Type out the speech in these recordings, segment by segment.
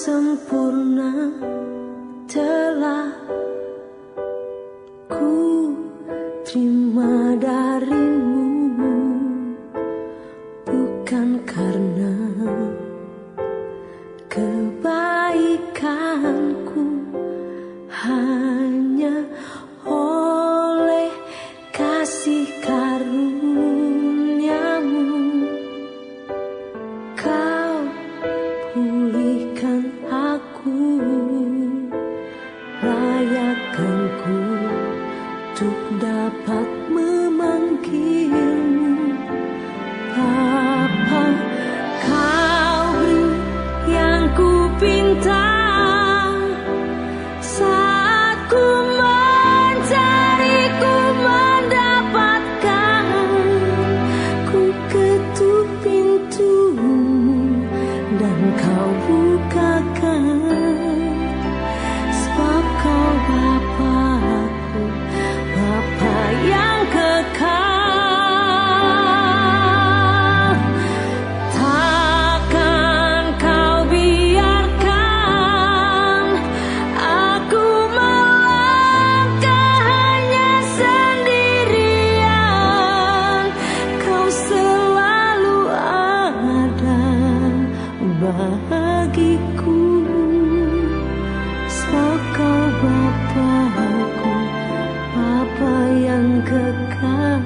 sempurna telah ku terima darimu, bukan karena kebaikanku, hanya oleh kasih karuniamu. Kau pulihkan aku, layakkanku untuk dapat memanggilmu Bapa. Kau beri yang ku pinta saat ku mencari, ku mendapatkan. Ku ketuk pintumu dan kau bukakan, sebab kau Bapa-Ku, Bapa yang kekal. Takkan kau biarkan aku melangkah hanya sendirian. Kau selalu ada bagiku, sebab kau Bapa-Ku, Bapa yang kekal.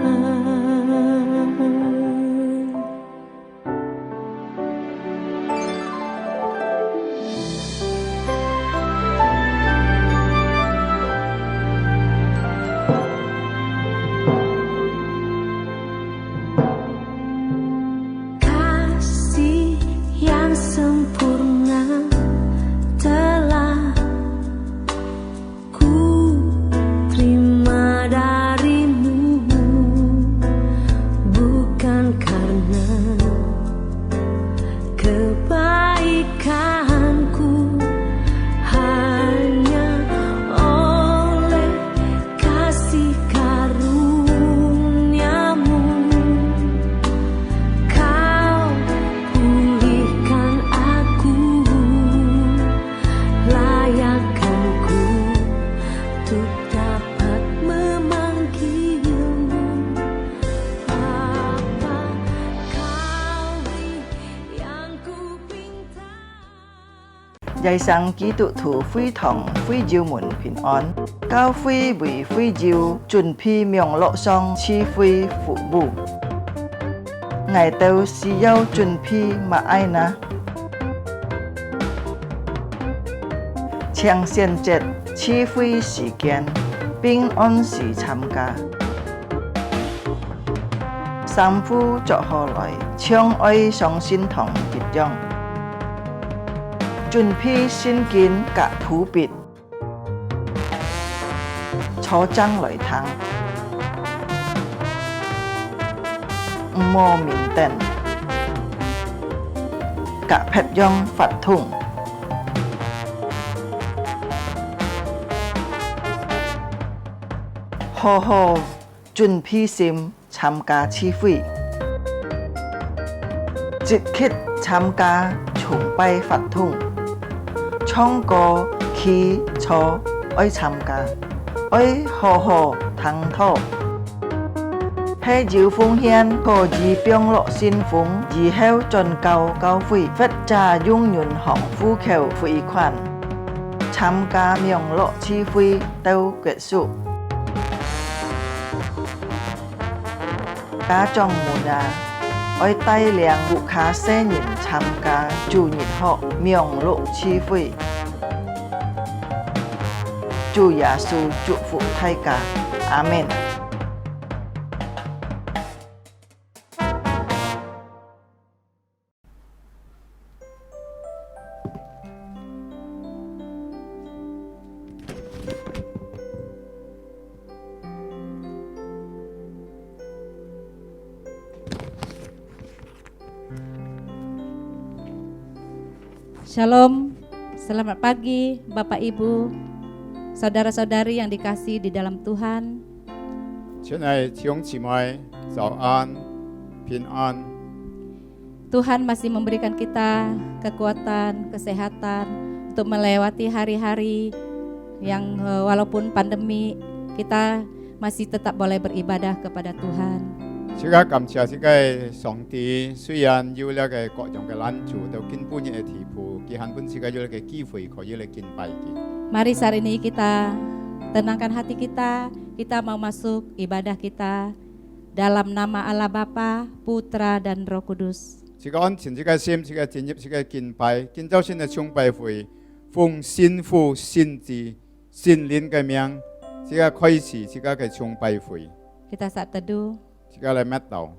Kasih yang sempurna telah ku terima darimu, bukan karena kebaikanku, hanya oleh kasih karuniamu. Kau pulihkan aku, layakkanku untuk dapat memanggilmu Bapa. Kau beri yang ku pinta. 耶生基督徒會堂會照門平安，教會為會照準備名錄上賜會服務。我哋是要準備乜嘢呢？請選擇賜會時間，並按時參加。三夫作何來，唱愛上心堂結帳。準備聖經及譜別，初章來聽，唔好面等，及撇樣發通，好好準備心參加聚會，積極參加崇拜發通。唱歌、祈禱愛參加，愛好好聽禱，係照奉獻可以並落信奉，以後進教會，或者用銀行戶口匯款，參加名錄聚會到結束。家長們啊，愛帶領顧客些人參加主日學名錄聚會。主耶穌祝福大家，阿們。Shalom, selamat pagi Bapak Ibu, saudara-saudari yang dikasihi di dalam Tuhan. 亲爱弟兄姊妹，早安，平安。 Tuhan masih memberikan kita kekuatan, kesehatan untuk melewati hari-hari yang walaupun pandemi kita masih tetap boleh beribadah kepada Tuhan. 即个感謝即個上帝，雖然有了個各種嘅難處，到根本嘅地步，佢根本即個有個機會可以嚟敬拜佢。 Mari saat ini kita tenangkan hati kita, kita mau masuk ibadah kita dalam nama Allah Bapa, Putra dan Roh Kudus. 即個安靜，即個心，即個進入，即個敬拜，建造性嘅崇拜會，奉聖父、聖子、聖靈嘅名，即個開始，即個嘅崇拜會， Kita saat teduh. 即個嚟乜道？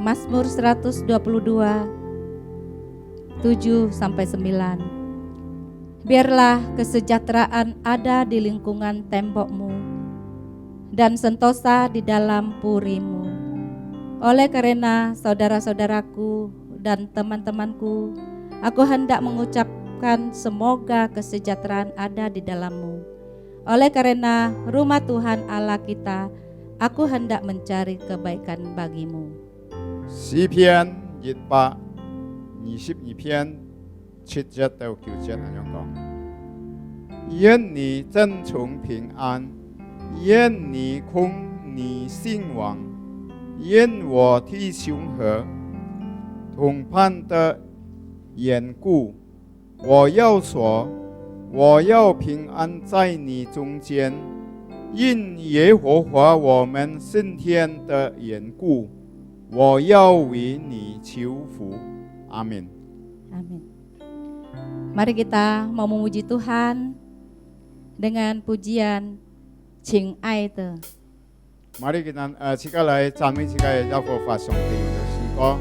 Mazmur 122 7-9. Biarlah kesejahteraan ada di lingkungan tembokmu dan sentosa di dalam purimu. Oleh karena saudara-saudaraku dan teman-temanku, aku hendak mengucapkan semoga kesejahteraan ada di dalammu. Oleh karena rumah Tuhan Allah kita, aku hendak mencari kebaikan bagimu. 詩篇122篇7節到9節咁樣講：願你真從平安，願你空你興旺，願我弟兄和同伴的緣故，我要說，我要平安在你中間，因耶和華我們聖天的緣故。 我要為你求福，阿門。 Amin. Mari kita mau memuji Tuhan dengan pujian Ching Ai Te. Mari kita 即刻嚟讚美即個耶和華上帝嘅詩歌。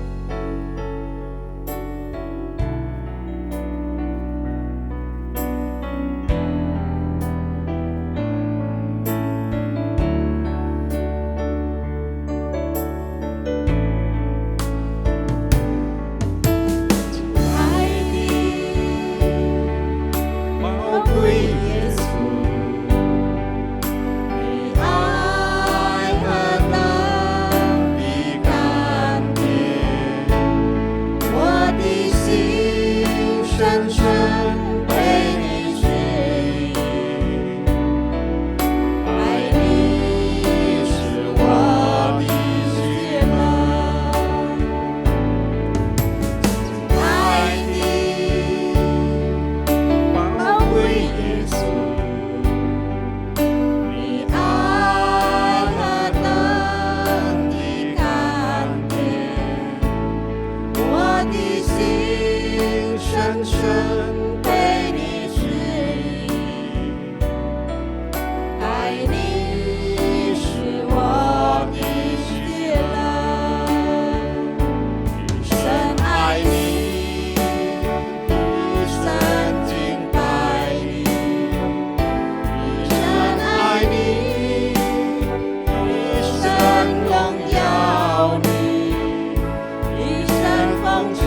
一生奉献，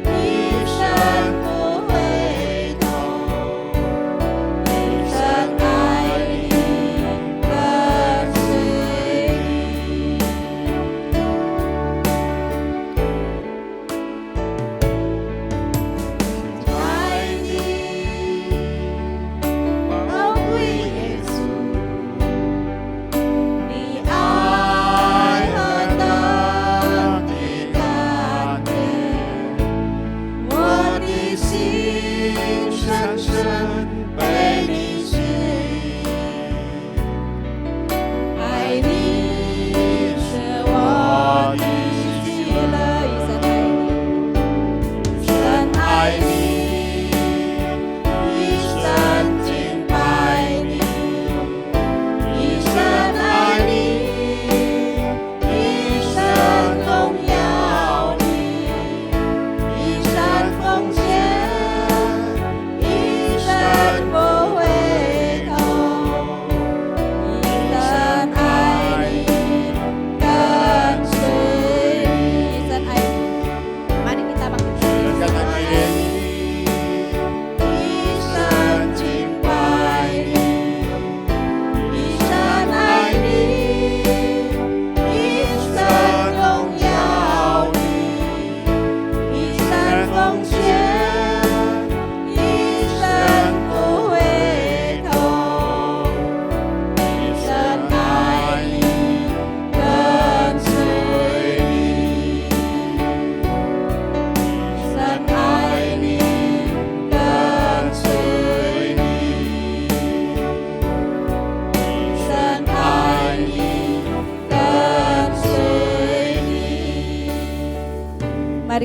一生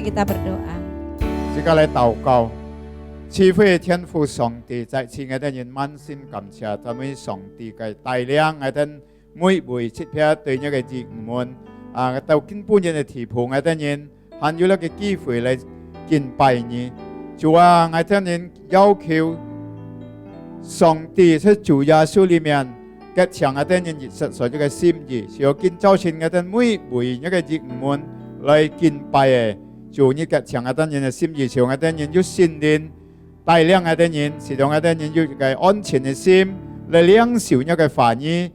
kita berdoa. 即刻嚟禱告，慈悲嘅天父上帝，在此我哋人滿心感謝，讚美上帝嘅帶領，我哋每每切片對呢個義門到根本人嘅地步，我哋人還有一個機會嚟敬拜你。主啊，我哋人要求上帝喺主耶穌裏面嘅強，我哋人實在呢個心意，是要建造成我哋每每一個義門嚟敬拜嘅。主呢個強我哋人嘅心意，是我哋人要信念帶領我哋人，是讓我哋人要一個安全嘅心嚟領受一個法語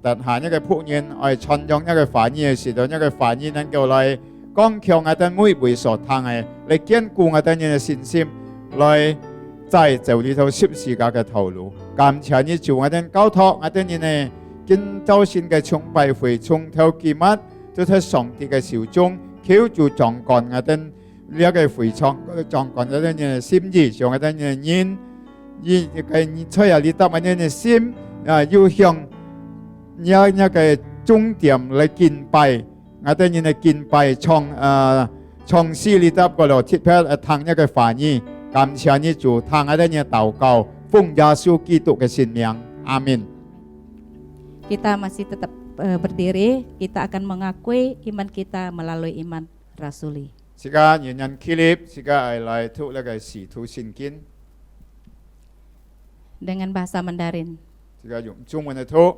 但下一個僕人嚟傳揚一個法語，是讓一個法語能夠嚟剛強我哋每每所聽嘅，嚟堅固我哋人嘅信心，嚟在走呢條十字架嘅道路。感謝你主，我哋交託我哋人嘅建造性嘅崇拜會，從頭至末都喺上帝嘅手中。求主掌管我哋呢個會場，掌管我哋嘅心意，讓我哋嘅人，以個出入你得我哋嘅心要向呢一個終點嚟敬拜，我哋嘅敬拜從事你得個羅thiết片聽一個翻譯，感謝你主，聽我哋嘅禱告，奉耶穌基督嘅聖名，阿門。Kita masih tetap berdiri, kita akan mengakui iman kita melalui iman rasuli. 時間人人起立，時間係嚟讀呢個使徒信經。 Dengan bahasa Mandarin. 時間用中文嚟讀。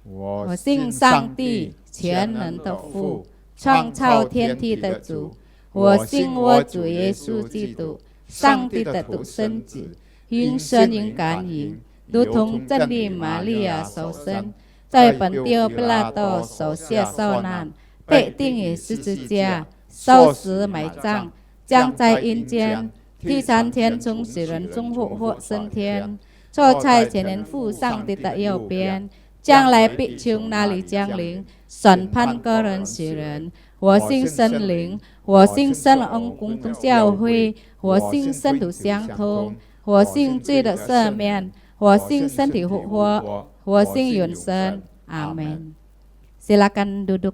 我信上帝全能的父，創造天地的主。我信我主耶穌基督，上帝的獨生子，因生因感應，如同真理瑪利亞所生。在本丟比拉多手下受難，被釘於十字架，受死埋葬，將在陰間，第三天從死人中復活升天，坐在全能父上帝的右邊，將來必從那裡降臨，審判個人死人。我信聖靈，我信聖恩共同教會，我信聖徒相通，我信罪的赦免，我信身體復活。我信永生, amin. Silakan duduk.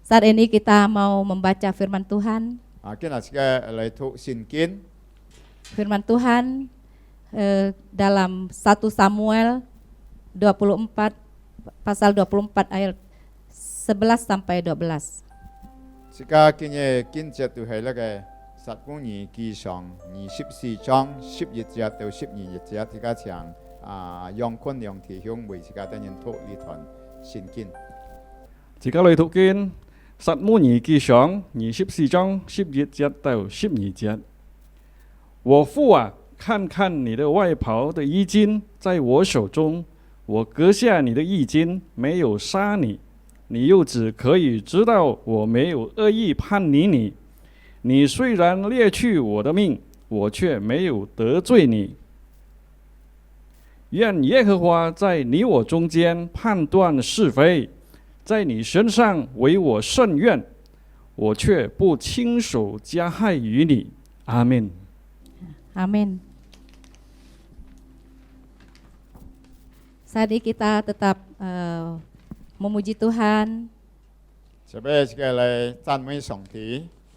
Saat ini kita mau membaca firman Tuhan. Firman Tuhan dalam 1 Samuel 24 pasal 24 ayat 11 sampai 12. Jika kinjat Tuhan lagi 撒母耳記上24章11節到12節，而家請楊坤楊弟兄為自家等人讀呢段聖經。自家嚟讀經，撒母耳記上24章11節到12節。我父啊，看看你的外袍的衣襟在我手中，我割下你的衣襟，沒有殺你，你又只可以知道我沒有惡意叛逆你。你雖然掠去我的命，我卻沒有得罪你。願耶和華在你我中間判斷是非，在你身上為我伸冤，我卻不親手加害於你。阿們。Amin. Saat ini kita tetap memuji Tuhan.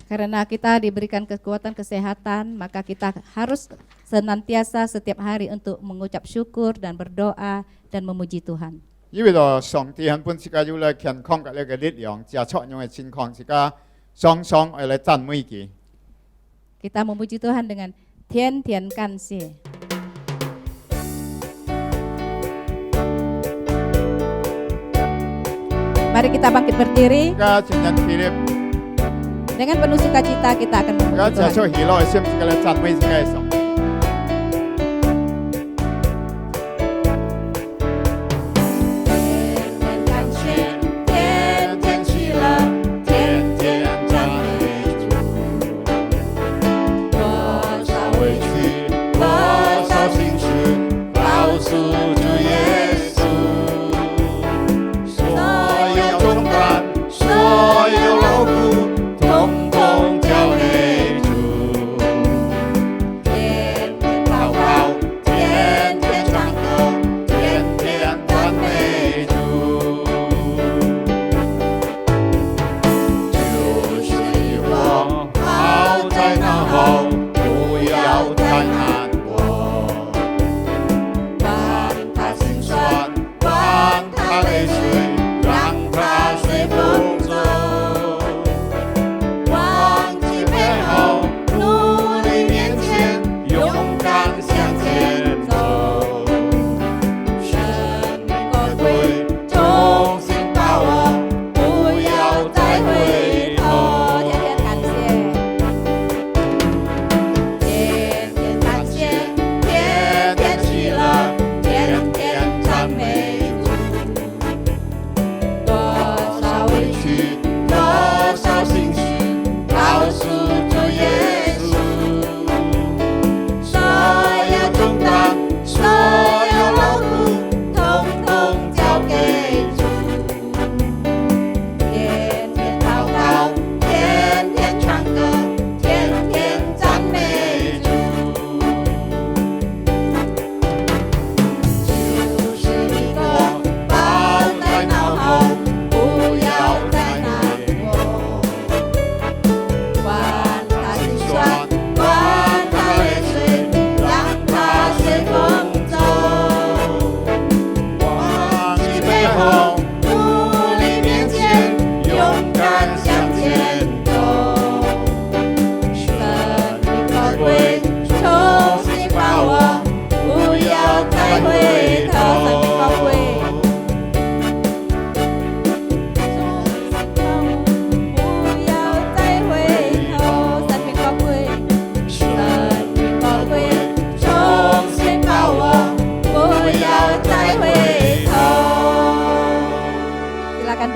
Karena kita diberikan kekuatan kesehatan, maka kita harus senantiasa setiap hari untuk mengucap syukur dan berdoa dan memuji Tuhan. Kita memuji Tuhan dengan Thiên Thiên Kansi. Mari kita bangkit berdiri. Dengan penuh sukacita kita akan memuji Tuhan.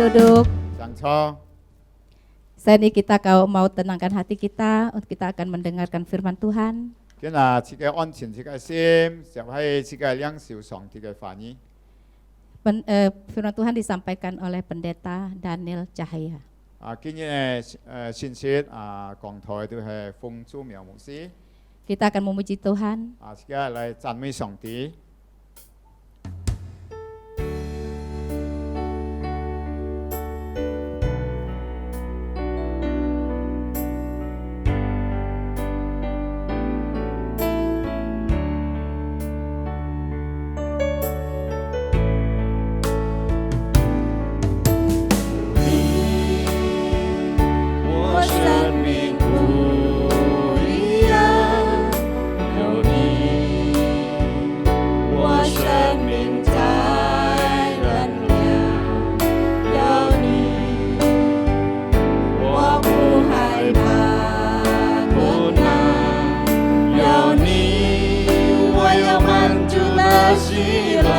duduk. 上车。 Saat ini kita mau tenangkan hati kita, kita akan mendengarkan firman Tuhan. 今日自己安全自己心，就喺自己領受上帝嘅話語。 Firman Tuhan disampaikan oleh Pendeta Daniel Cahaya. 今日嘅信息講台都係馮祖苗牧師。 Kita akan memuji Tuhan. 自己嚟讚美上帝。 我生命不一样，有你，我生命在燃亮，有你，我不害怕困难，有你，我有满足的喜乐。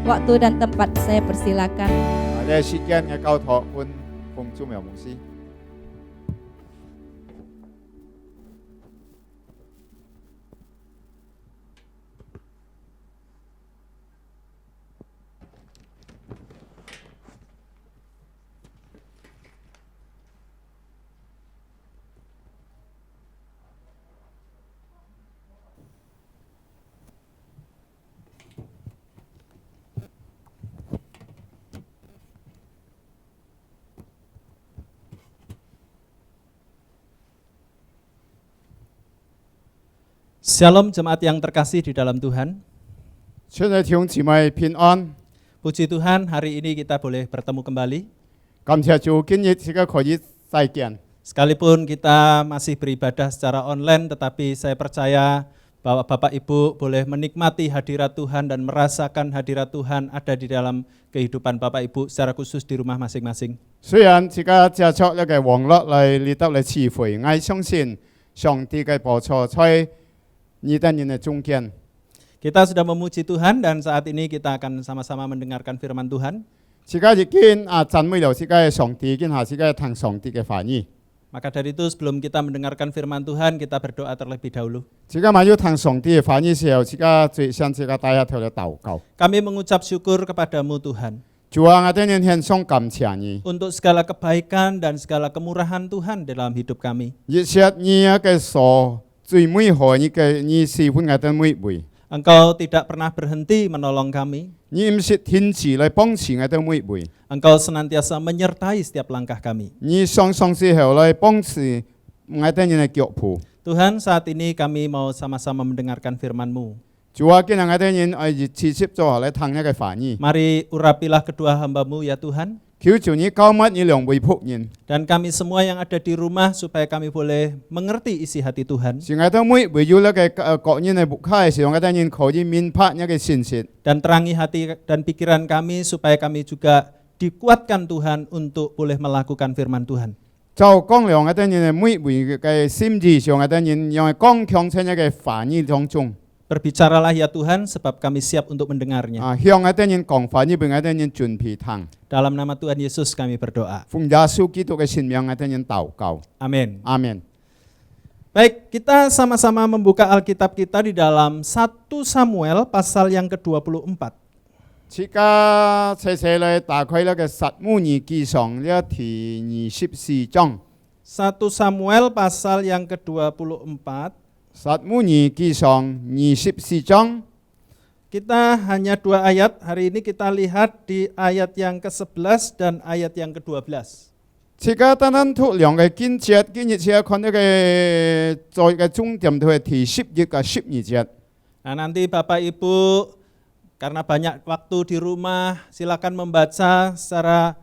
Waktu dan tempat saya persilakan. 呢時間嘅交託換馮祖苗牧師。 Shalom jemaat yang terkasih di dalam Tuhan. 親愛弟兄姊妹平安， Puji Tuhan hari ini kita boleh bertemu kembali. 感謝主，今日自己可以再見。 Sekalipun kita masih beribadah secara online, tetapi saya percaya bahwa Bapak Ibu boleh menikmati hadirat Tuhan dan merasakan hadirat Tuhan ada di dalam kehidupan Bapak Ibu secara khusus di rumah masing-masing. 雖然自家接觸呢個網絡嚟嚟到嚟詞彙，我相信上帝嘅寶座在你的人嘅中間。 Kita sudah memuji Tuhan dan saat ini kita akan sama-sama mendengarkan firman Tuhan. 自家已經讚美了自家嘅上帝，跟下自家聽上帝嘅話語。 Maka dari itu sebelum kita mendengarkan firman Tuhan, kita berdoa terlebih dahulu. 自家咪要聽上帝嘅話語時候，自家最先自家帶一條嘅禱告。 Kami mengucap syukur kepadamu Tuhan 主啊，我哋人獻上感謝你， untuk segala kebaikan dan segala kemurahan Tuhan dalam hidup kami. 熱切你嘅所最美好，你嘅你喜歡我哋每位， Engkau tidak pernah berhenti menolong kami. 你唔是停止嚟幫持我哋每位， Engkau senantiasa menyertai setiap langkah kami. 你常常時候嚟幫持我哋人嘅腳步。 Tuhan, saat ini kami mau sama-sama mendengarkan firman-Mu. 主啊，今日我哋人愛持續做嚟聽一個話語， Mari urapilah kedua hamba-Mu ya Tuhan. 求主你教乜你兩位僕人， Dan kami semua yang ada di rumah supaya kami boleh mengerti isi hati Tuhan. 是我哋每位要一個各人嘅牧開嘅時候，我哋人可以明白一個信息。 Dan terangi hati dan pikiran kami supaya kami juga dikuatkan Tuhan untuk boleh melakukan firman Tuhan. 就講了我哋人嘅每位嘅心智上，我哋人用剛強喺一個話語當中。 Berbicaralah ya Tuhan sebab kami siap untuk mendengarnya. 向我哋人講話語，俾我哋人準備聽。 Dalam nama Tuhan Yesus kami berdoa. 奉耶穌基督嘅聖名，我哋人禱告。 Amin. 阿門。 Baik, kita sama-sama membuka Alkitab kita di dalam 1 Samuel pasal yang ke-24. 而家細細嚟打開呢個撒母耳記上呢第24章。 1 Samuel pasal yang ke-24. 撒母耳記上24章。 Kita hanya 2 ayat, hari ini kita lihat di ayat yang ke-11 dan ayat yang ke-12. 而家單單讀兩個經節，今日先看呢個在嘅重點都係第11嘅12節。 Nah, nanti Bapak Ibu karena banyak waktu di rumah, silakan membaca secara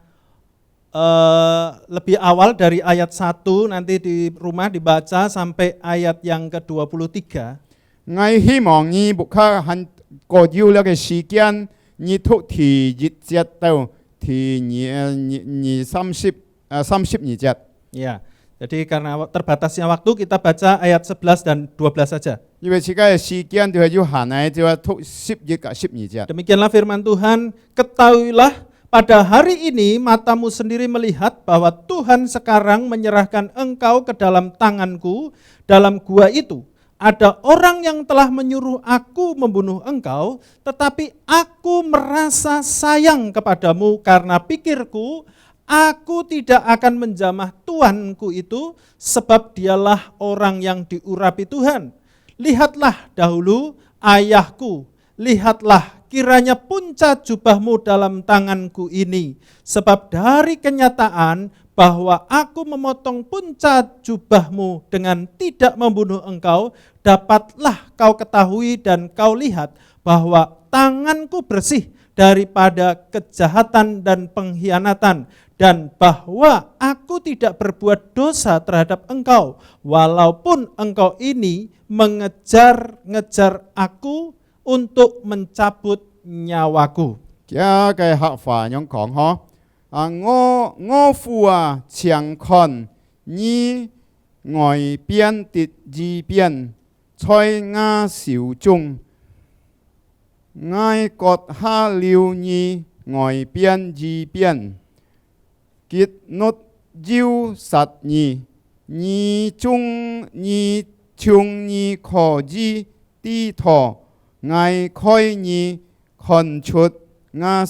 lebih awal dari ayat 1, nanti di rumah dibaca sampai ayat yang ke-23. 我希望你牧客很過要呢個時間，你讀第1節到第32節。 Ya, jadi karena terbatasnya waktu kita baca ayat 11 dan 12 saja. 因為而家嘅時間就係要限喺就係讀11嘅12節。 Demikianlah firman Tuhan, ketahuilah pada hari ini matamu sendiri melihat bahwa Tuhan sekarang menyerahkan engkau ke dalam tanganku dalam gua itu. Ada orang yang telah menyuruh aku membunuh engkau, tetapi aku merasa sayang kepadamu karena pikirku, aku tidak akan menjamah Tuanku itu, sebab dialah orang yang diurapi Tuhan. Lihatlah dahulu ayahku, lihatlah kiranya punca jubahmu dalam tanganku ini, sebab dari kenyataan bahwa aku memotong punca jubahmu dengan tidak membunuh engkau, dapatlah kau ketahui dan kau lihat bahwa tanganku bersih daripada kejahatan dan pengkhianatan, dan bahwa aku tidak berbuat dosa terhadap engkau, walaupun engkau ini mengejar-ngejar aku untuk mencabut nyawaku. 嘅客話咁講嗬，我父啊，常看你外邊的一邊，在我手中，我割下了你外邊一邊，結諾要殺你，你從你可以低頭。 我開你看出我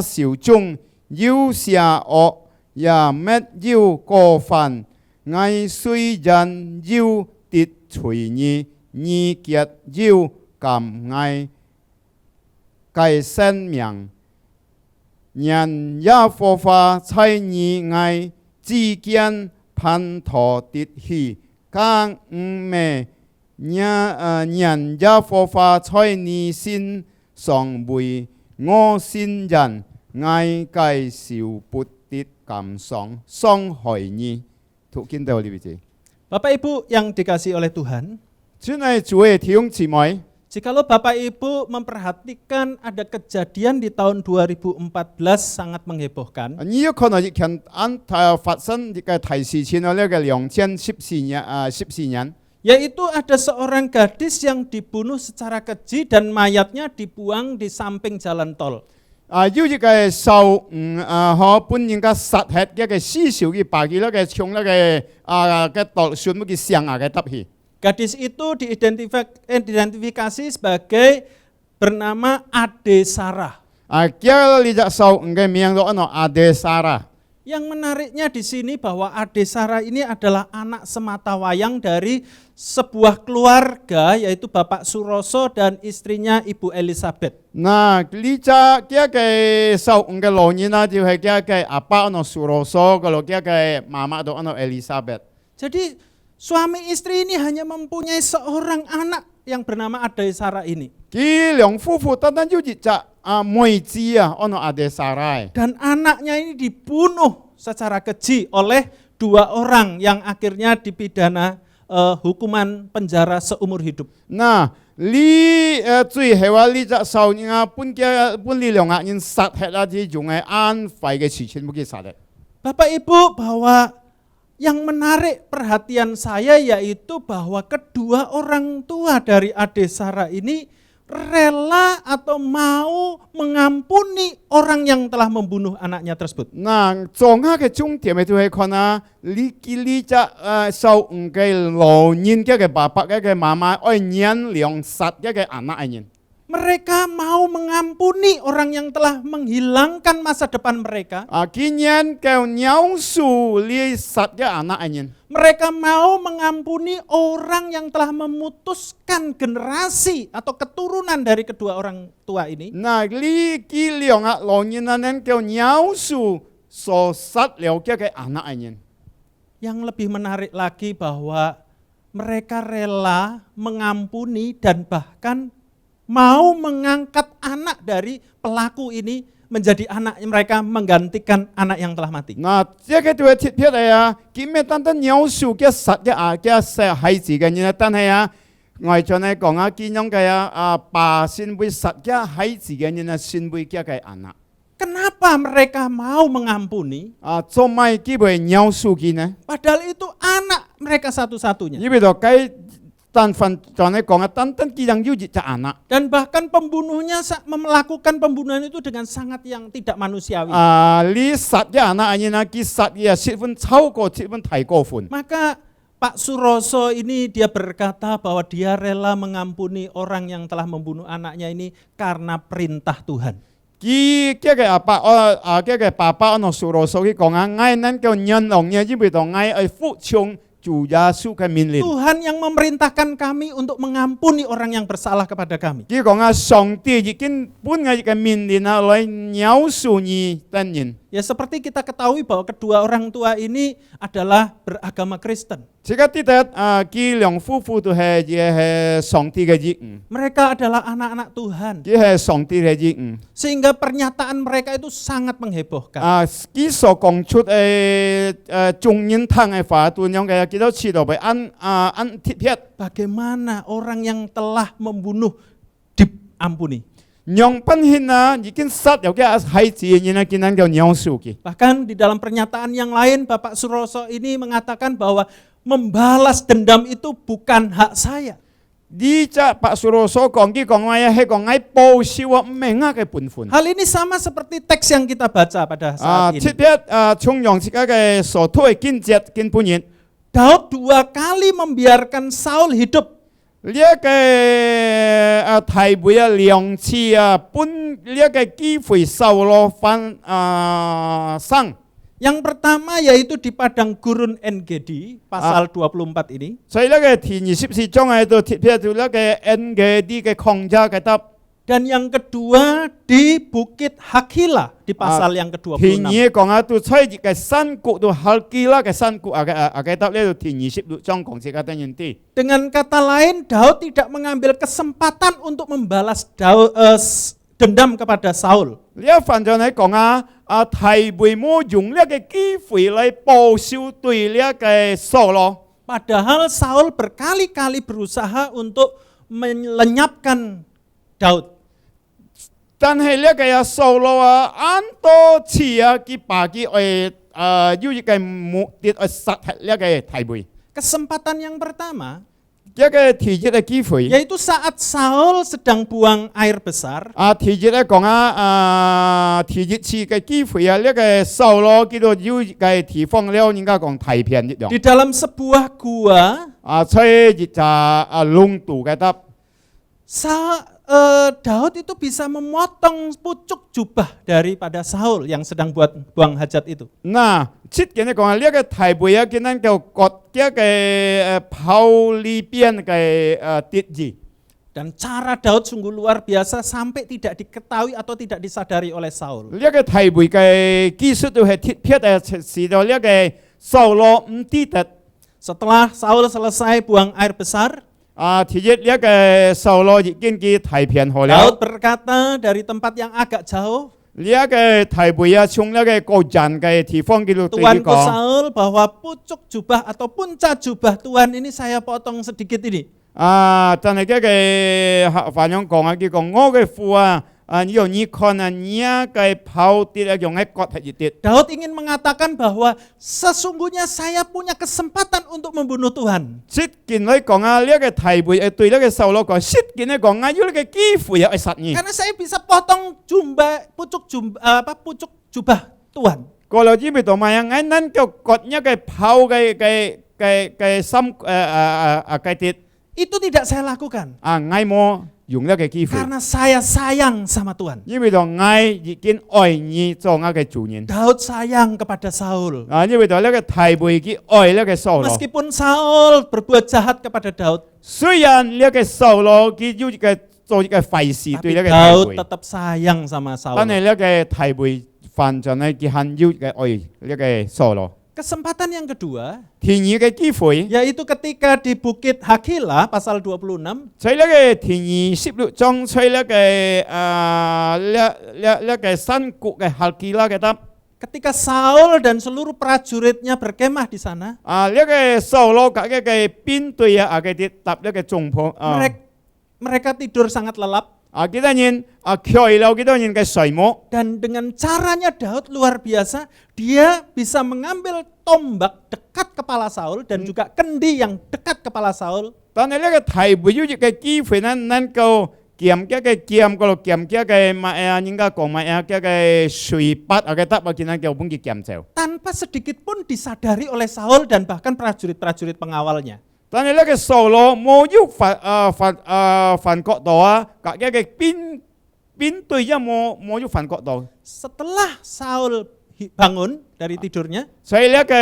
手中有些惡，也沒有過犯。我雖然要得罪你，你卻要禁我嘅生命。人耶和華在你我之間攀托得起，更唔咩？ 人耶和華在你身上為我先人，我介紹不得感傷害你。讀經到呢邊。 Bapak Ibu yang dikasihi oleh Tuhan, 親愛主嘅弟兄姊妹， Jikalau Bapak Ibu memperhatikan ada kejadian di tahun 2014 sangat menghebohkan. 你有可能亦看發生呢個提示前呢個2014年， Yaitu ada seorang gadis yang dibunuh secara keji dan mayatnya dibuang di samping jalan tol. 有一個受可本應該殺害一個死少嘅白嘅，從那個道船嗰個上下嘅揼去。 Gadis itu diidentifikasi sebagai bernama Ade Sarah. 叫你隻受嘅名就阿德莎拉。 Yang menariknya di sini bahwa Ade Sarah ini adalah anak sematawayang dari sebuah keluarga yaitu Bapak Suroso dan istrinya Ibu Elizabeth. 嗱，呢隻嘅受嘅老人啦，就係嘅阿爸蘇羅索，個嘅媽媽都Elizabeth。 Jadi suami istri ini hanya mempunyai seorang anak yang bernama Ade Sarah ini. 佢兩夫婦單單有一隻妹子阿德莎拉。 Dan anaknya ini dibunuh secara keji oleh dua orang yang akhirnya dipidana hukuman penjara seumur hidup. 嗱，你最後啊，呢隻受人本呢兩個人殺害啦，啲用係安徽嘅事情冇佢殺嘅。 Bapak Ibu, bahwa yang menarik perhatian saya yaitu bahwa kedua orang tua dari Ade Sarah ini rela atau mau mengampuni orang yang telah membunuh anaknya tersebut. 嗱，重下嘅重點就係看啊，呢隻受嘅老人嘅爸爸嘅媽媽愛忍兩殺嘅阿媽嘅人。 Mereka mau mengampuni orang yang telah menghilangkan masa depan mereka. 今年嘅鳥數呢殺嘅阿媽嘅人。 Mereka mau mengampuni orang yang telah memutuskan generasi atau keturunan dari kedua orang tua ini. 嗱，呢兩個老人呢叫鳥數所殺了嘅阿媽嘅人。 Yang lebih menarik lagi bahwa mereka rela mengampuni dan bahkan mau mengangkat anak dari pelaku ini menjadi anak mereka menggantikan anak yang telah mati. 嗱，這個就係特別嚟啊！佢咩單單鳥數嘅殺嘅孩子嘅人，但係啊，外在嚟講啊，見樣嘅爸先會殺嘅孩子嘅人啊，先會嘅阿媽。 Kenapa mereka mau mengampuni? 做咩佢會鳥數嘅呢？ Padahal itu anak mereka satu-satunya. 因為就計單份在嚟講啊，單單佢樣要隻阿媽。 Dan bahkan pembunuhnya melakukan pembunuhan itu dengan sangat yang tidak manusiawi. 你殺嘅阿媽嘅人啊，佢殺嘅7分超過7分太過分。 Maka Pak Suroso ini dia berkata bahwa dia rela mengampuni orang yang telah membunuh anaknya ini karena perintah Tuhan. 佢嘅爸爸蘇羅索佢講啊，我能夠人龍嘅，因為就我係服從主耶穌嘅命令。 Tuhan yang memerintahkan kami untuk mengampuni orang yang bersalah kepada kami. 佢講啊，上帝已經本嘅命令啊，來饒恕你等人。 Ya seperti kita ketahui bahwa kedua orang tua ini adalah beragama Kristen. 這個記得佢兩夫婦都係上帝嘅兒女， Mereka adalah anak-anak Tuhan. 佢係上帝嘅兒女。 Sehingga pernyataan mereka itu sangat menghebohkan. 佢所講出眾人聽嘅話，對樣嘅幾多次都被按貼貼。 Bagaimana orang yang telah membunuh diampuni. 讓本獻啊，已經殺咗嘅孩子嘅人啊，見能夠饒恕佢。 Bahkan di dalam pernyataan yang lain Bapak Suroso ini mengatakan bahwa membalas dendam itu bukan hak saya. 呢隻白蘇羅所講嘅講話係講喺報銷啊，唔係嘅本分。 Hal ini sama seperti teks yang kita baca pada saat ini. 特別從用自己嘅所推嘅見節見本人。 Daud 2 kali membiarkan Saul hidup. 呢一個提會兩次本呢一個機會受羅翻生。 Yang pertama yaitu di padang gurun En-Gedi, pasal 24 ini. 所以呢個第24章喺度貼咗呢個 En-Gedi 嘅曠野嘅答。 Dan yang kedua di Bukit Hakila di pasal yang 第 ke-26. 二講到吹熱嘅山谷到哈基拉嘅山谷嘅答呢度第26章講這個等人啲。 Dengan kata lain, Daud tidak mengambil kesempatan untuk membalas dendam kepada Saul. 呢一份就係講提會冇用呢個機會嚟報銷對呢個掃羅。Padahal Saul berkali-kali berusaha untuk melenyapkan Daud. 但係呢個有掃羅啊，按多次啊，佢把佢要一個目的殺害呢個提貝， Kesempatan yang pertama 一個提議嘅機會。 yaitu saat Saul sedang buang air besar, 提議咧講提議次嘅機會啊，呢個掃羅叫做要嘅地方了，應該講太平一樣。 di dalam sebuah gua 吹熱就窿度嘅得。 Daud itu bisa memotong pucuk jubah daripada Saul yang sedang buang hajat itu. 嗱，切嘅咧講呢個提貝啊，見到叫割嘅炮裏邊嘅跌字。 Dan cara Daud sungguh luar biasa sampai tidak diketahui atau tidak disadari oleh Saul. 呢個提貝嘅技術都係鐵撇嘅，使到呢個掃羅唔知得。 Setelah Saul selesai buang air besar, 提議呢個掃羅已經嘅提平好了。 Daud berkata dari tempat yang agak jauh, 呢個提貝啊，從呢個個人嘅地方叫做對佢 Tuanku 講。 Saul, bahwa pucuk jubah atau punca jubah Tuhan ini saya potong sedikit ini. 但係嘅反樣講啊，佢講我嘅父啊，用你看啊，你嘅炮跌啊，用喺割係一跌。 Daud ingin mengatakan bahwa sesungguhnya saya punya kesempatan untuk membunuh Tuhan. 切見嚟講啊，呢個提貝對呢個掃羅講，切見嚟講啊，要呢個機會啊，殺你。 Karena saya bisa potong pucuk jubah Tuhan. 過來之咪同埋啊，啱啱叫割一個炮嘅心嘅跌。 Itu tidak saya lakukan. 嗌我用呢個機會。 Karena saya sayang sama Tuhan. 因為同嗌已經愛你做我嘅主人。 Daud sayang kepada Saul. 因為同呢個提貝佢愛呢個掃羅。 Meskipun Saul berbuat jahat kepada Daud, 雖然呢個掃羅佢要做一個壞事 tapi 對呢個 Daud 提貝， tetap sayang sama 但 Saul. 係呢個提貝犯咗呢，佢很要嘅愛呢個掃羅。 Kesempatan yang kedua, 第二嘅機會， yaitu ketika di Bukit Hakila, pasal 26, 在呢個第26章，在呢個呢個山谷嘅哈基拉嘅得。 ketika Saul dan seluruh prajuritnya berkemah di sana, 呢個掃羅嘅呢個邊隊啊，嘅啲搭呢個帳篷。 mereka tidur sangat lelap. 幾多人佢有幾多人嘅睡夢？ Dan dengan caranya Daud luar biasa, dia bisa mengambil tombak dekat kepala Saul dan juga kendi yang dekat kepala Saul. 但係呢個提貝要嘅機會呢，能夠劍嘅劍嗰度劍嘅乜啊，應該講乜啊嘅水筆啊嘅得啊，見到叫本嘅劍就。 Tanpa sedikit pun disadari oleh Saul dan bahkan prajurit-prajurit pengawalnya. 但係呢個掃羅冇要犯國度啊，嘅邊隊一冇要犯國度， Setelah Saul bangun dari tidurnya, 所以呢個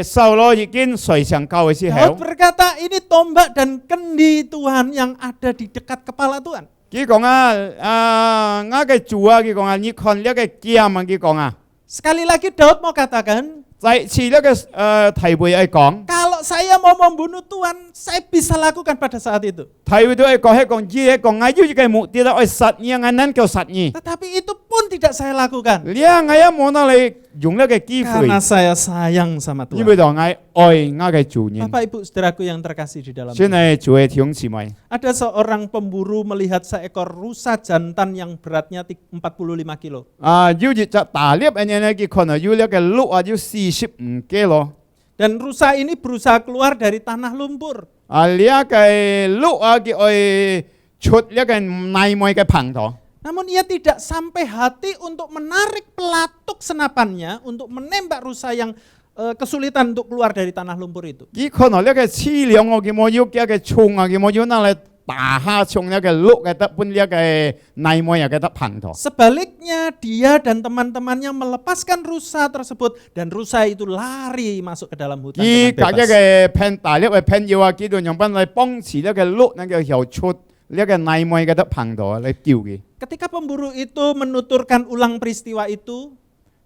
掃羅已經睡上覺嘅時 Daud 候， berkata, ini tombak dan kendi Tuhan yang ada di dekat kepala Tuhan. 佢講我嘅主啊，佢講你看呢個劍啊，佢講 Sekali lagi Daud mau katakan, 再次呢個提貝嚟講。 kalau saya mau membunuh Tuhan, saya bisa lakukan pada saat itu. 提會到係講我要嘅目的係殺你，我能夠殺你。 Tetapi itu pun tidak saya lakukan. 你我冇得你用呢個機會， Karena saya sayang sama 因為 Tuhan. 就我愛我嘅主人。 Bapak Ibu Saudaraku yang terkasih di dalam 先 Tuhan. 係主嘅弟兄姊妹。 Ada seorang pemburu melihat seekor rusa jantan yang beratnya 45 kilo. 要隻大獵人呢，佢可能要呢個鹿啊，要45 kilo。 Dan rusa ini berusaha keluar dari tanah lumpur. 呢個鹿啊，佢愛出呢個內外嘅棚頭。 Namun ia tidak sampai hati untuk menarik pelatuk senapannya untuk menembak rusa yang kesulitan untuk keluar dari tanah lumpur itu. 佢可能呢個飼料我佢冇要嘅蟲啊，佢冇要拿嚟打下從呢個鹿嘅得搬呢個內外嘅得棚頭。 Sebaliknya dia dan teman-temannya melepaskan rusa tersebut dan rusa itu lari masuk ke dalam hutan 依 dengan 隔一 bebas. 嘅片大粒嘅片要啊，幾度用翻嚟幫持呢個鹿能夠游出呢個內外嘅得棚度嚟叫佢。 Ketika pemburu itu menuturkan ulang peristiwa itu,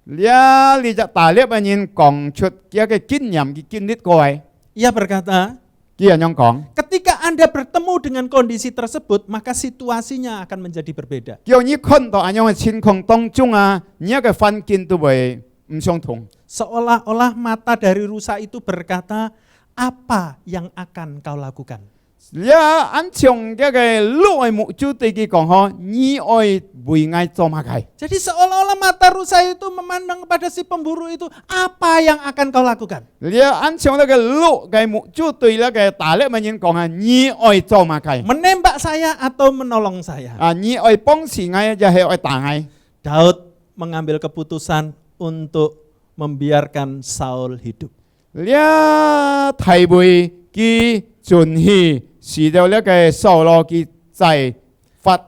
呢隻大粒嘅人講出一個經驗嘅經歷過嚟， ia berkata, 啲人咁講， ketika Anda bertemu dengan kondisi tersebut, maka situasinya akan menjadi berbeda. 叫你看到咁樣嘅情況當中啊，你一個環境都會唔相同。 Seolah-olah mata dari rusa itu berkata, apa yang akan kau lakukan? 了按像这个鹿的目睭对佢講吼，你愛為愛做乜嘅？ Jadi seolah-olah mata rusa itu memandang kepada si pemburu itu, apa yang akan kau lakukan? 了按像那個鹿嘅目睭對那個大力嘅人講啊，你愛做乜嘅？ Menembak saya atau menolong saya? 啊，你愛幫持我，就係愛打我。 Daud mengambil keputusan untuk membiarkan Saul hidup. 了提會佢准許是到那個掃羅佢再發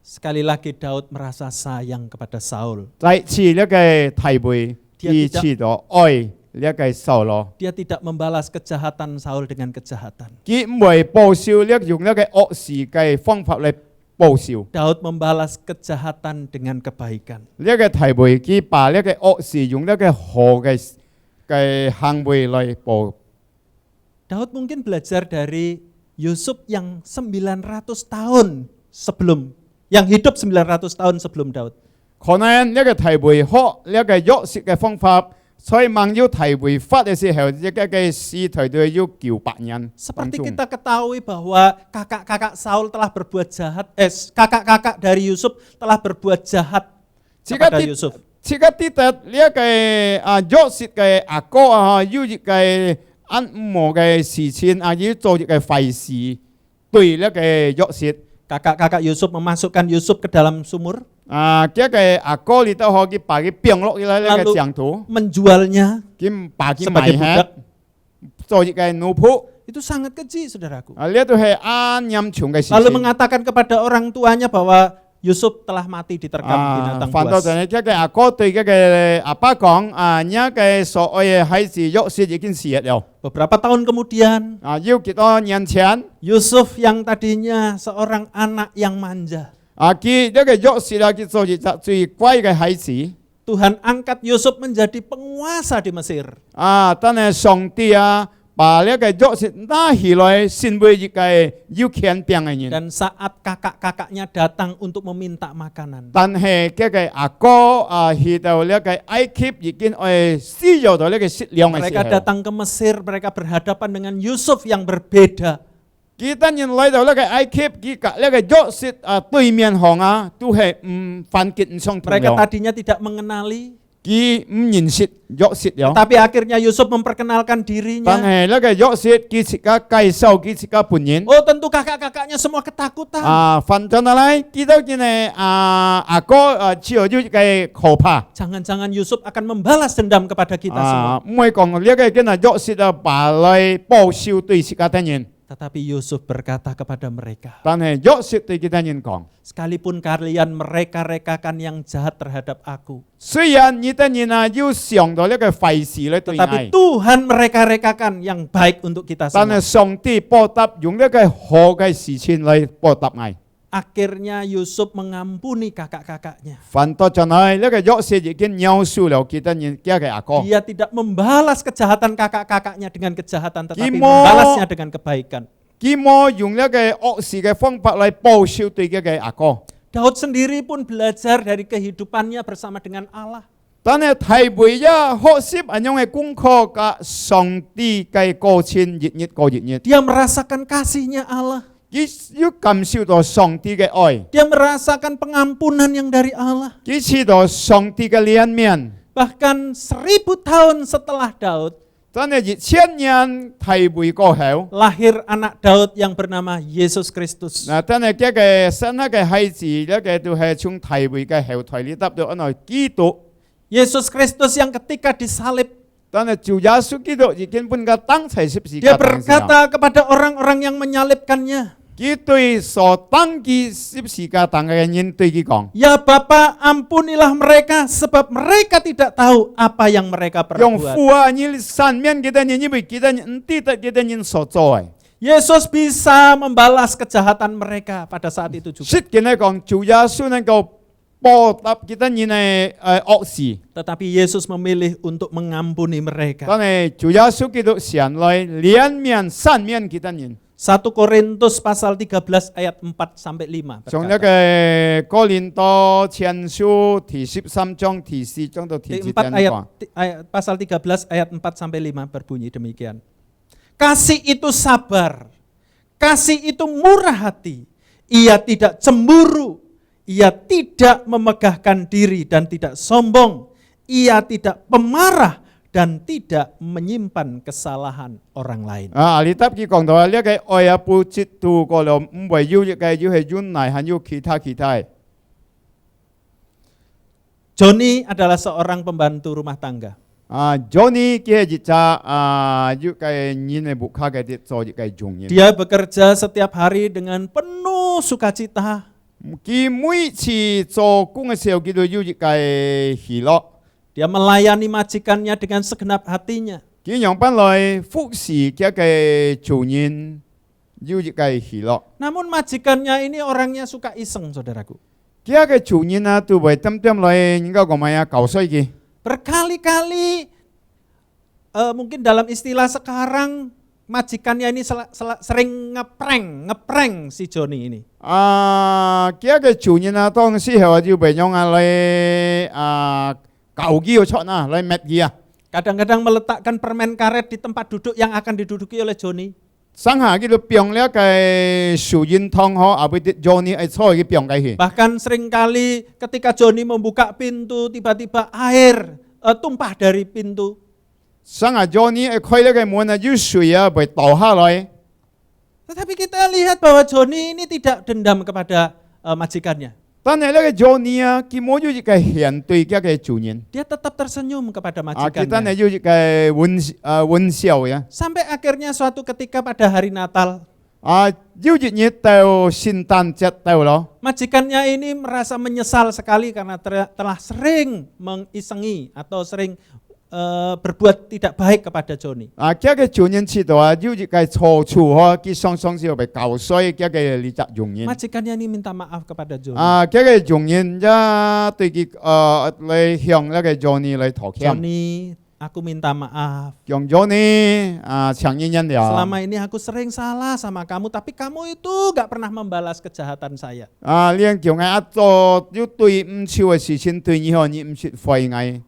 Sekali lagi Daud merasa sayang kepada Saul. 再次那個提會佢知道愛那個掃羅， Dia tidak membalas kejahatan Saul dengan kejahatan. 佢唔會報仇，咧用那個惡事嘅方法嚟報仇。 Daud membalas kejahatan dengan kebaikan. 呢個提會佢把呢個惡事用呢個好嘅行為嚟報。 Daud mungkin belajar dari Yusuf yang 900 tahun sebelum, yang hidup 900 tahun sebelum Daud. 可能呢個提會學呢個約瑟嘅方法，所以孟要提會發嘅時候，呢個嘅使徒都要叫白人。 Seperti kita ketahui bahwa kakak-kakak Saul telah berbuat jahat, kakak-kakak dari Yusuf telah berbuat jahat kepada Yusuf. 這個啲特呢個約瑟嘅阿哥啊，要一個按摩嘅事情啊，要做一個壞事，對呢個約瑟。 Kakak-kakak Yusuf memasukkan Yusuf ke dalam sumur, 這個阿哥你都可以把佢變落去呢個牆頭， menjualnya 佢把佢 sebagai 賣 budak. 去，做一個奴僕。 Itu sangat keji, saudaraku. 呢都係啱陰長嘅事 Lalu 情。 mengatakan kepada orang tuanya bahwa Yusuf telah mati diterkam binatang 反到 buas. 就係這個阿哥對這個阿爸講呢個所謂嘅孩子約瑟已經死了。 Beberapa tahun kemudian, 要幾多年前？ Yusuf yang tadinya seorang anak yang manja, 佢呢個約瑟啊，佢做一隻最乖嘅孩子。 Tuhan angkat Yusuf menjadi penguasa di Mesir. 但係上帝啊，把呢個約瑟拿起來，成為一個有權柄嘅人。 Dan saat kakak-kakaknya datang untuk meminta makanan, 但係這個阿哥去到呢個埃及已經需要到呢個食糧嘅 mereka 時候。 datang ke Mesir, mereka berhadapan dengan Yusuf yang berbeda. 佢當然來到呢個埃及，佢隔呢個約瑟對面行啊，都係唔犯結唔相同 Mereka 了。 tadinya tidak mengenali, 佢唔認識約瑟了。 tapi akhirnya Yusuf memperkenalkan 但 dirinya. 係呢個約瑟佢自己介紹佢自己本人。 Oh, tentu kakak-kakaknya semua ketakutan. 反正嚟見到見係阿哥只有一個可怕。 Jangan-jangan Yusuf akan membalas dendam kepada kita semua. 唔會講呢個見係約瑟把來報仇對自己的人。 Tetapi Yusuf berkata kepada mereka, 但係約瑟對其他人講。 sekalipun kalian mereka-rekakan yang jahat terhadap aku, 雖然你的人要想到呢個壞事嚟對 tetapi 愛， Tuhan mereka-rekakan yang baik untuk kita 但 semua. 係上帝報答用呢個好嘅事情嚟報答愛。 Akhirnya Yusuf mengampuni kakak-kakaknya. 反倒就係呢個約瑟已經饒恕了其他人家嘅阿哥。 Dia tidak membalas kejahatan kakak-kakaknya dengan kejahatan, tetapi Kimo. membalasnya dengan kebaikan. 佢冇用呢個惡事嘅方法嚟報仇對佢嘅阿哥。 Daud sendiri pun belajar dari kehidupannya bersama dengan Allah. 但係提會呀學習咁樣嘅功課嘅上帝嘅過程日日過日日， Dia merasakan kasihnya Allah. 佢要感受到上帝嘅愛， Dia merasakan pengampunan yang dari Allah. 佢知道上帝嘅憐憫。 Bahkan 1000 tahun setelah Daud, 但係1000年提會過後， lahir anak Daud yang bernama Yesus Kristus. 但係這個新嘅孩子，呢個都係從提會嘅後台裏得到一個基督。 Yesus Kristus yang ketika disalib, 但係主耶穌基督已經本嘅當在十字 dia 架上， berkata kepada orang-orang yang menyalibkannya, 佢對所當記十字架上嘅人對佢講： Ya Bapa, ampunilah mereka sebab mereka tidak tahu apa yang mereka 用 perbuat. 父啊，你赦免佢哋人，因為佢哋人唔知道佢哋人所做嘅。 Yesus bisa membalas kejahatan mereka pada saat itu juga. 實際嚟講，主耶穌能夠報答佢哋人嘅惡事， Tetapi Yesus memilih untuk mengampuni mereka. 但係主耶穌基督上來憐憫赦免佢哋人。 1 Korintus pasal 13 ayat 4 sampai 5 從呢 berkata. 個哥林多前書第13章第4章到第 Di 7 4 章 ayat, 講。 pasal 13 ayat 4 sampai 5 berbunyi demikian. Kasih itu sabar. Kasih itu murah hati. Ia tidak cemburu. Ia tidak memegahkan diri dan tidak sombong. Ia tidak pemarah dan tidak menyimpan kesalahan orang lain. 你答佢講到啊，呢個愛啊不嫉妒個了，唔會要一個要係忍耐，還有其他。 Joni adalah seorang pembantu rumah tangga. Johnny kia jita yuk kai nyine buka kai dit so kai jungin. Dia bekerja setiap hari dengan penuh sukacita. Ki mui chi so kung seo gitu yuk kai hilo. Dia melayani majikannya dengan segenap hatinya. Ki yang pan loi fuksi kia kai jungin yuk kai hilo. Namun majikannya ini orangnya suka iseng, saudaraku. Kia kai jungin na tu bai tem loi nggak gomaya kau soi ki. Berkali-kali mungkin dalam istilah sekarang majikannya ini sering ngeprank si Joni ini. Kia cái chủ nhân tong si hewa ju bai nyong lai kau gi cho na lai met gi. Kadang-kadang meletakkan permen karet di tempat duduk yang akan diduduki oleh Joni. Sang ha gitu piong le kai su yin tong ho abe dit Joni ai choi gi piong kai hi. Bahkan seringkali ketika Joni membuka pintu tiba-tiba air tumpah dari pintu. Sang ha Joni ai khoi le kai mon na yu shui ya bai tao ha lai. Tetapi kita lihat bahwa Joni ini tidak dendam kepada majikannya. Tan le kai Joni ya ki mo yu ji kai hian tui kia kai chủ nhân. Dia tetap tersenyum kepada Kita ne majikannya. yu ji kai wen xiao ya. Sampai akhirnya suatu ketika pada hari Natal, yu ji ni tao xin tan jet tao lo. majikannya ini merasa menyesal sekali karena telah sering mengisengi atau sering berbuat tidak baik kepada Joni. Kia cái chủ nhân chỉ đó yu ji kai cho chu ho ki song song xiao bai gao soi kia cái li zak dùng nhân. Majikannya ini minta maaf kepada Joni. Kia cái dùng nhân ja tui ki lai hiong le cái Johnny lai thọ kiam. Joni, aku minta maaf. Yang Johnny chẳng nhân nhân ya. Selama ini aku sering salah sama kamu, tapi kamu itu gak pernah membalas kejahatan saya. Liang kiong ai cho yu tui chiu si chin tui ni ho ni chit foi ngai.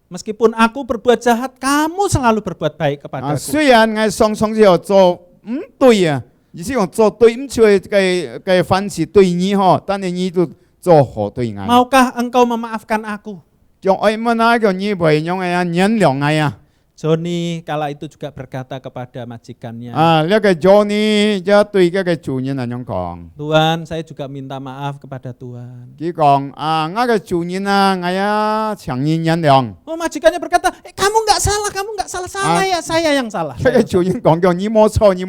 Meskipun aku berbuat jahat, kamu selalu berbuat baik kepadaku. 雖然我雙雙之後做唔對啊，而是講做對唔住嘅反是對你嗬，但係你都做好對我。 Maukah engkau memaafkan aku? 用愛乜啊？叫你為用嘅原諒我啊！ Joni kala itu juga berkata kepada majikannya, 呢個 Johnny 一對嘅主人咁樣講， Tuhan, saya juga minta maaf kepada Tuhan. 佢講我嘅主人啊，我呀強人原諒。 Oh, majikannya berkata, kamu nggak salah, salah ya, saya yang salah. 呢個主人講叫你冇錯，叫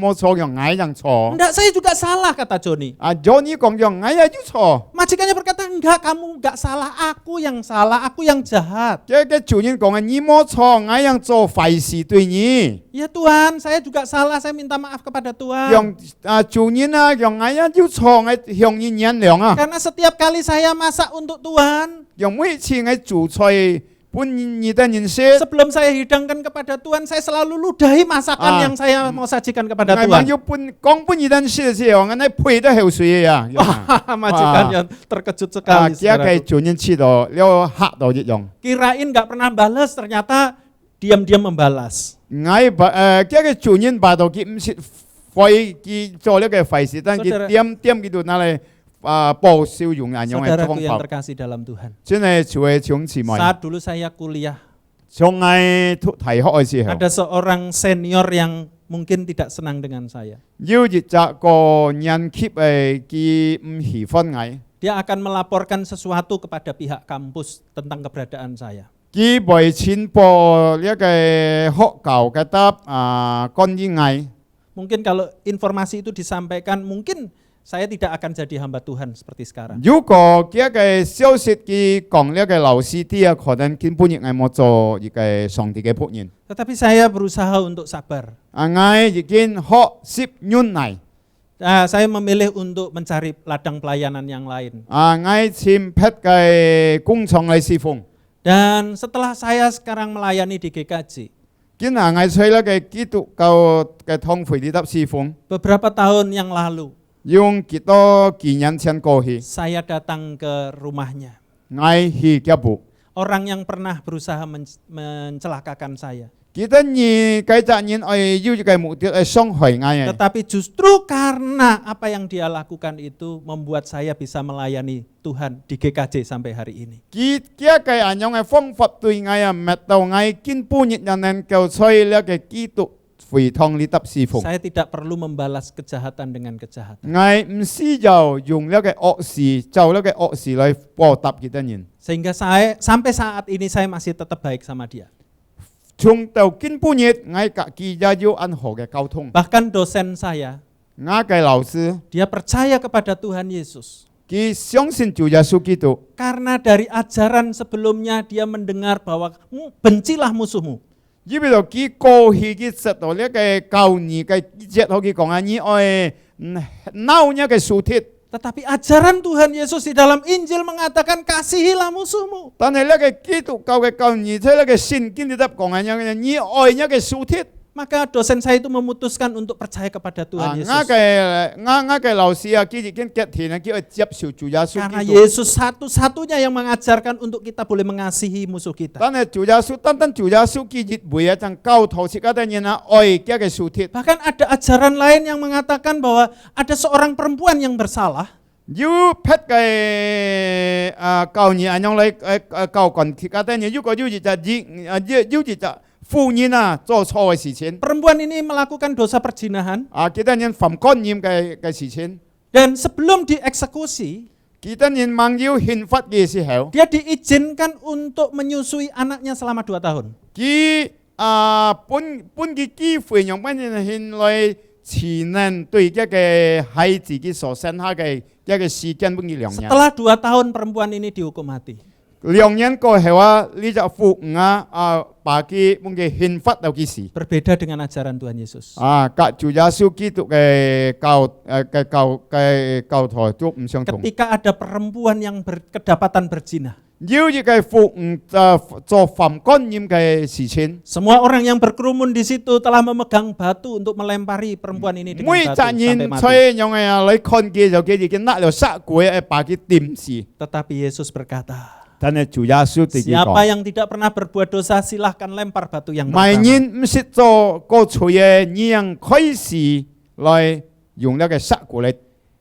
我樣錯。 Enggak, saya juga salah, kata Joni. Johnny 講叫我呀要錯。 Majikannya berkata, enggak, kamu nggak salah, aku yang salah, aku yang jahat. 呢個主人講你冇錯，我樣做壞事對你。 Ya Tuhan, saya juga salah, saya minta maaf kepada Tuhan. 讓主人啊，讓我呀要錯，我向你原諒啊。 Karena setiap kali saya masak untuk Tuhan, 讓每次我做菜本你的人食， sebelum saya hidangkan kepada Tuhan, saya selalu ludahi masakan yang saya mau sajikan kepada 我 Tuhan. 要講本你的人食嘅時候，我哋配得口水啊。 Majikannya terkejut sekali. 而家嘅 saudaraku. 主人知道，了嚇到一樣。 Kirain nggak pernah balas, ternyata diam-diam membalas. 而家嘅主人把到佢唔是廢，佢做呢個壞事，但佢 Saudara- 點佢度拿嚟報笑容人用嘅 Saudaraku 方 yang 法， terkasih dalam Tuhan. 真係做嘅種姊妹。 Saat dulu saya kuliah, 從我提學嘅時候， ada seorang senior yang mungkin tidak senang dengan saya. 要熱責個人 keep 佢唔喜歡我。 Dia akan melaporkan sesuatu kepada pihak kampus tentang keberadaan saya. 佢為傳播呢個學校嘅答關於我。 Mungkin kalau informasi itu disampaikan, mungkin saya tidak akan jadi hamba Tuhan seperti sekarang. 如果呢個消息佢講呢個老師啲可能根本亦係冇做呢個上帝嘅僕人。 Tetapi saya berusaha untuk sabar. 我已經學10年嚟， Saya memilih untuk mencari ladang pelayanan yang lain. 我簽批嘅工廠嚟侍奉。 Dan setelah saya sekarang melayani di GKJ, 今日我吹呢個基督教嘅堂會啲得侍奉， beberapa tahun yang lalu, 用幾多幾年前過去， saya datang ke rumahnya. 我去腳步。 Orang yang pernah berusaha mencelakakan saya. Kita ni kaita ni oi yu kai mục tiêu oi song hoi ngai. Tetapi justru karena apa yang dia lakukan itu membuat saya bisa melayani Tuhan di GKJ sampai hari ini. Kia kai anyong ai phong phap tui ngai mat tau ngai kin pu nyit yang nen kau soi le kai ki tu fui thong li tap si phong. Saya tidak perlu membalas kejahatan dengan kejahatan. Ngai msi jau yung le kai ok si, jau le kai ok si lai po tap kita nyin. Sehingga saya sampai saat ini saya masih tetap baik sama dia. Chung tau kin pu nyit ngai ka ki ja yu an ho kai kau thong. Bahkan dosen saya, Ngai kai lao sư dia percaya kepada Tuhan Yesus. ki xiong sin Chủ Giêsu Kitô. Karena dari ajaran sebelumnya dia mendengar bahwa bencilah musuhmu. Như bây giờ ki cô hi ki sat to le kai kau ni kai jet ho ki kong ani oi nau nya kai su thit. Tetapi ajaran Tuhan Yesus di dalam Injil mengatakan kasihilah musuhmu. Ta ne le kai ki tu kau ni the le kai sin kin di tap kong anya ni oi nya kai su thit. Maka dosen saya itu memutuskan untuk percaya kepada Tuhan Yesus. Nga kai lao si a ki kin ket thi na ki oi jiap su Chủ Giêsu Karena Kitô. Yesus satu-satunya yang mengajarkan untuk kita boleh mengasihi musuh kita. Ta ne Chủ Giêsu tan Chủ Giêsu ki jit bui a chang kau tho si ka ta ni na oi kia kai su thit. Bahkan ada ajaran lain yang mengatakan bahwa ada seorang perempuan yang bersalah. Yu pet kai kau ni anyong lai kau kon ki ka ta ni yu ko yu ji cha ji yu ji cha phu ni na zo cho si chen. Perempuan ini melakukan dosa perzinahan Kita nyen pham kon nyim kai si chen. dan sebelum dieksekusi, Kita nyen mang yu hin fat ki si heo. dia diizinkan untuk menyusui anaknya selama 2 tahun. Ki pun ki fui nyong pan hin loi chi nen tui kia ke hai zi ki so sen ha kai kia ke si kian pun ki liang nyan. Setelah 2 tahun perempuan ini dihukum mati. Liang nyan ko hewa li ja fu nga pa ki pun ki hin fat tau ki si. Berbeda dengan ajaran Tuhan Yesus. Ka Chủ Giêsu Kitô ke kau tho chuk唔相同。 Ketika ada perempuan yang kedapatan berzina, Yu ji kai fu zo pham kon nyim kai si chen. semua orang yang berkerumun di situ telah memegang batu untuk melempari perempuan ini dengan Mui batu cha sampai nyin mati. choi nyong ai lai kon ki jo ki ji na lo sa kue pa ki tim si. Tetapi Yesus berkata, Ta ne Chủ Giêsu ti ki siapa ko. yang tidak pernah berbuat dosa silahkan lempar batu yang Mai pertama. nyin msit zo ko chue nyang khoi si lai yung le kai sa ku lai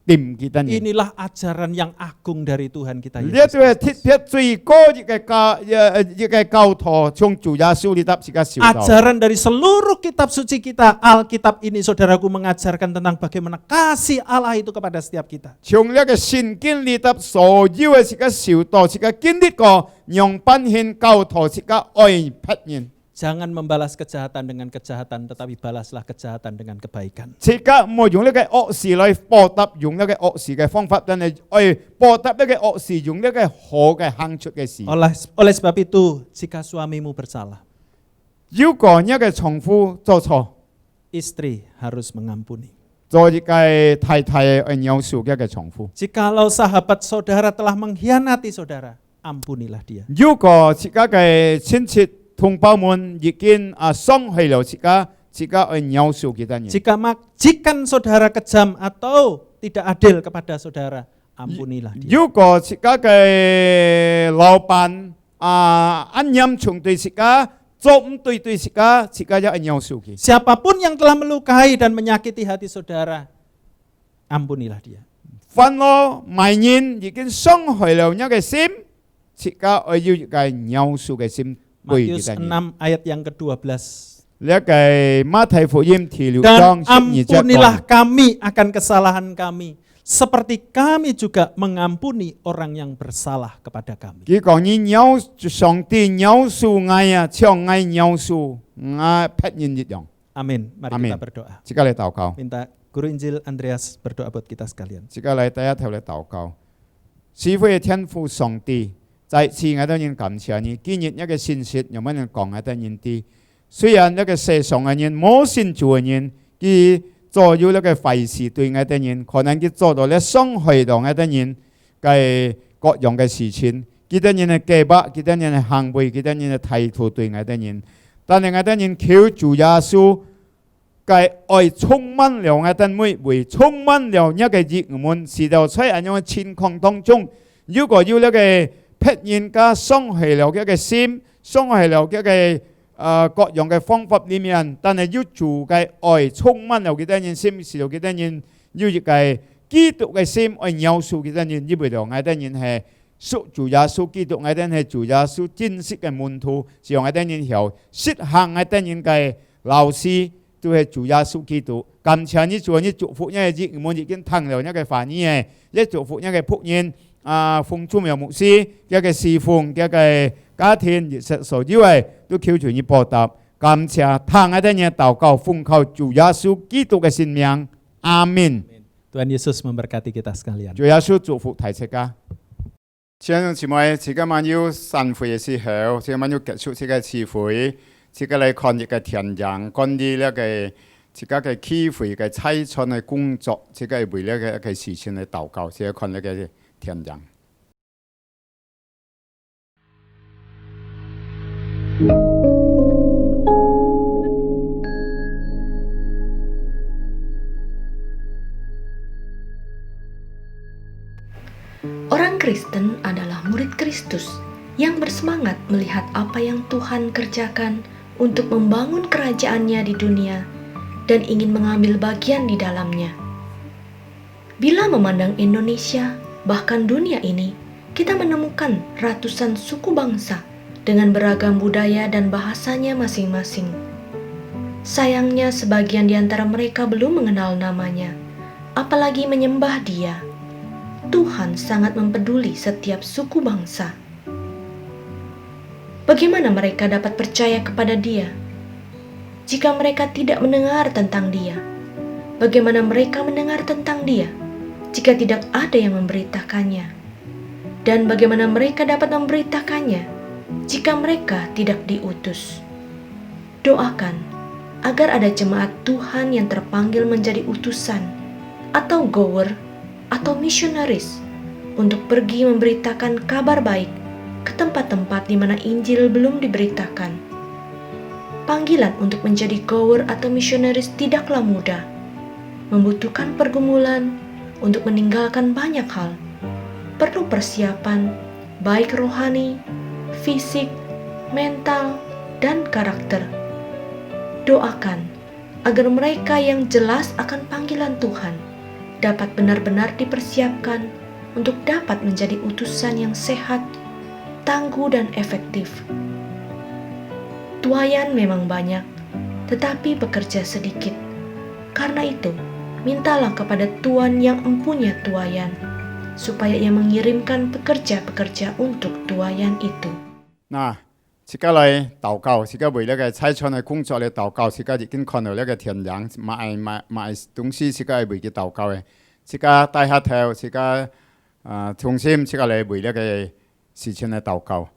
tim kita ni. Inilah ajaran yang agung dari Tuhan kita Lihat Yesus. tu tit tit cui ko ji kai kau tho chung Chủ Giêsu li tap si ka siu tau. Ajaran dari seluruh kitab suci kita, Alkitab ini saudaraku mengajarkan tentang bagaimana kasih Allah itu kepada setiap kita. Chung le ka sin kin li tap so yu si ka siu to si ka kin dit ko nyong pan hin kau tho si ka oi phat nyin. Jangan membalas kejahatan dengan kejahatan, tetapi balaslah kejahatan dengan kebaikan. Si ka mo yung le kai ok si lai po tap yung le kai ok si kai phong pháp dan ne oi po tap le kai ok si yung le kai ho kai hang chut kai si. Oleh sebab itu, jika suamimu bersalah, Yu ko nya kai chong fu zo cho. istri harus mengampuni. Zo ji kai tai tai oi nyau su kai chong fu. Jikalau sahabat saudara telah mengkhianati saudara, ampunilah dia. Yu ko si ka kai chin chit thong bao mun yi kin song hei lo si ka oi nyau su kita ni. Jika majikan saudara kejam atau tidak adil kepada saudara, ampunilah dia. Yu ko si ka kai lao ban an yam chung tui si ka zom tui si ka ja oi nyau su ki. Siapapun yang telah melukai dan menyakiti hati saudara, ampunilah dia. Fan lo mai nyin yi kin song hei lo nya kai sim si ka oi yu kai nyau su kai sim bui Matius kita 6 ni. ayat yang ke-12. Le kai Ma Thai Fu Yim Thi Liu Dan Zhang 12 ampunilah kami akan kesalahan kami, seperti kami juga mengampuni orang yang bersalah kepada kami. Ki kong ni nyau song ti nyau su ngai chiong ngai nyau su nga phat yin yit yong. Amin. Mari Amin. kita berdoa. Chika le tao kau. Minta Guru Injil Andreas berdoa buat kita sekalian. Chika le ta thao le tao kau. Si fu Thiên Fu Song Ti 在次我當然感謝你，今日一個信息有乜人講我當然啲。雖然一個世上嘅人冇信主嘅人，佢做咗一個壞事對我當然，可能佢做到咧傷害到我當然嘅各樣嘅事情，佢當然係計劃，佢當然係行為，佢當然係態度對我當然。但係我當然求主耶穌嘅愛充滿了我當每位，充滿了一個熱門，是到在咁樣嘅情況當中，如果要一個 撇人家傷害了嘅心，傷害了嘅各樣嘅方法裡面，但係要做嘅愛充滿有幾多人心，是有幾多人要嘅基督嘅心愛描述幾多人，因為有幾多人係屬主耶穌基督，幾多人係主耶穌真實嘅門徒，是有幾多人有實行幾多人嘅老師都係主耶穌基督。感謝你做你祝福，因為亦冇已經聽了一個反應嘅，一祝福一個僕人奉主名牧師一個侍奉一個家庭，亦實所以為都求主你報答。感謝聽一啲嘢禱告，奉靠主耶穌基督嘅聖名，阿門。 Tuhan Yesus memberkati kita sekalian. 主耶穌祝福大家。親兄姊妹，自己晚要散會嘅時候，自己晚要結束自己嘅聚會，自己嚟看一個田人，關於呢個自己嘅機會嘅差傳嘅工作，自己為呢個一個事情嚟禱告，自己看呢個田人。Orang Kristen adalah murid Kristus yang bersemangat melihat apa yang Tuhan kerjakan untuk membangun kerajaan-Nya di dunia dan ingin mengambil bagian di dalamnya. Bila memandang Indonesia, bahkan dunia ini, kita menemukan ratusan suku bangsa dengan beragam budaya dan bahasanya masing-masing. Sayangnya sebagian di antara mereka belum mengenal namanya, apalagi menyembah Dia. Tuhan sangat mempeduli setiap suku bangsa. Bagaimana mereka dapat percaya kepada Dia jika mereka tidak mendengar tentang Dia? Bagaimana mereka mendengar tentang Dia jika tidak ada yang memberitakannya? Dan bagaimana mereka dapat memberitakannya jika mereka tidak diutus? Doakan agar ada jemaat Tuhan yang terpanggil menjadi utusan atau goer atau misionaris untuk pergi memberitakan kabar baik ke tempat-tempat di mana Injil belum diberitakan. Panggilan untuk menjadi goer atau misionaris tidaklah mudah, membutuhkan pergumulan untuk meninggalkan banyak hal, perlu persiapan baik rohani, fisik, mental, dan karakter. Doakan agar mereka yang jelas akan panggilan Tuhan dapat benar-benar dipersiapkan untuk dapat menjadi utusan yang sehat, tangguh, dan efektif. Tuayan memang banyak, tetapi bekerja sedikit. Karena itu, mintalah kepada Tuhan yang empunya tuayan, supaya Ia mengirimkan pekerja-pekerja untuk tuayan itu. Nah, 自己嚟禱告，自己為呢個差傳嘅工作嚟禱告，自己已經看到呢個田人買東西，自己係為佢禱告嘅。自己低下頭，自己重心，自己嚟為呢個事情嚟禱告。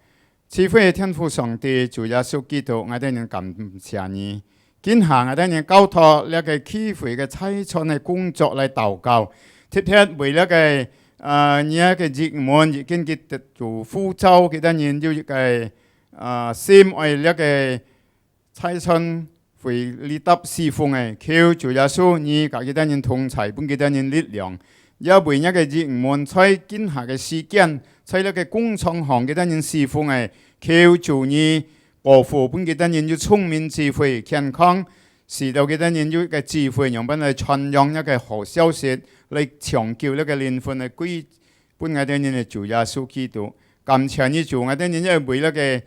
賜福天父上帝，主耶穌基督，我哋人感謝你。今下我哋人交託呢個機會嘅差傳嘅工作嚟禱告，特別為呢個呢個熱門已經嘅做呼召嘅人要嘅。心愛呢個差傳會立德侍奉嘅，求主耶穌你教幾多人同齊，幫幾多人力量，也為一個熱門在今下嘅時間，在呢個工廠行幾多人侍奉嘅，求主你保護幫幾多人要聰明智慧健康，使到幾多人要嘅智慧用本嚟傳揚一個好消息，嚟長久呢個靈魂嘅歸幫幾多人嚟主耶穌基督，感謝你主，幾多人因為呢個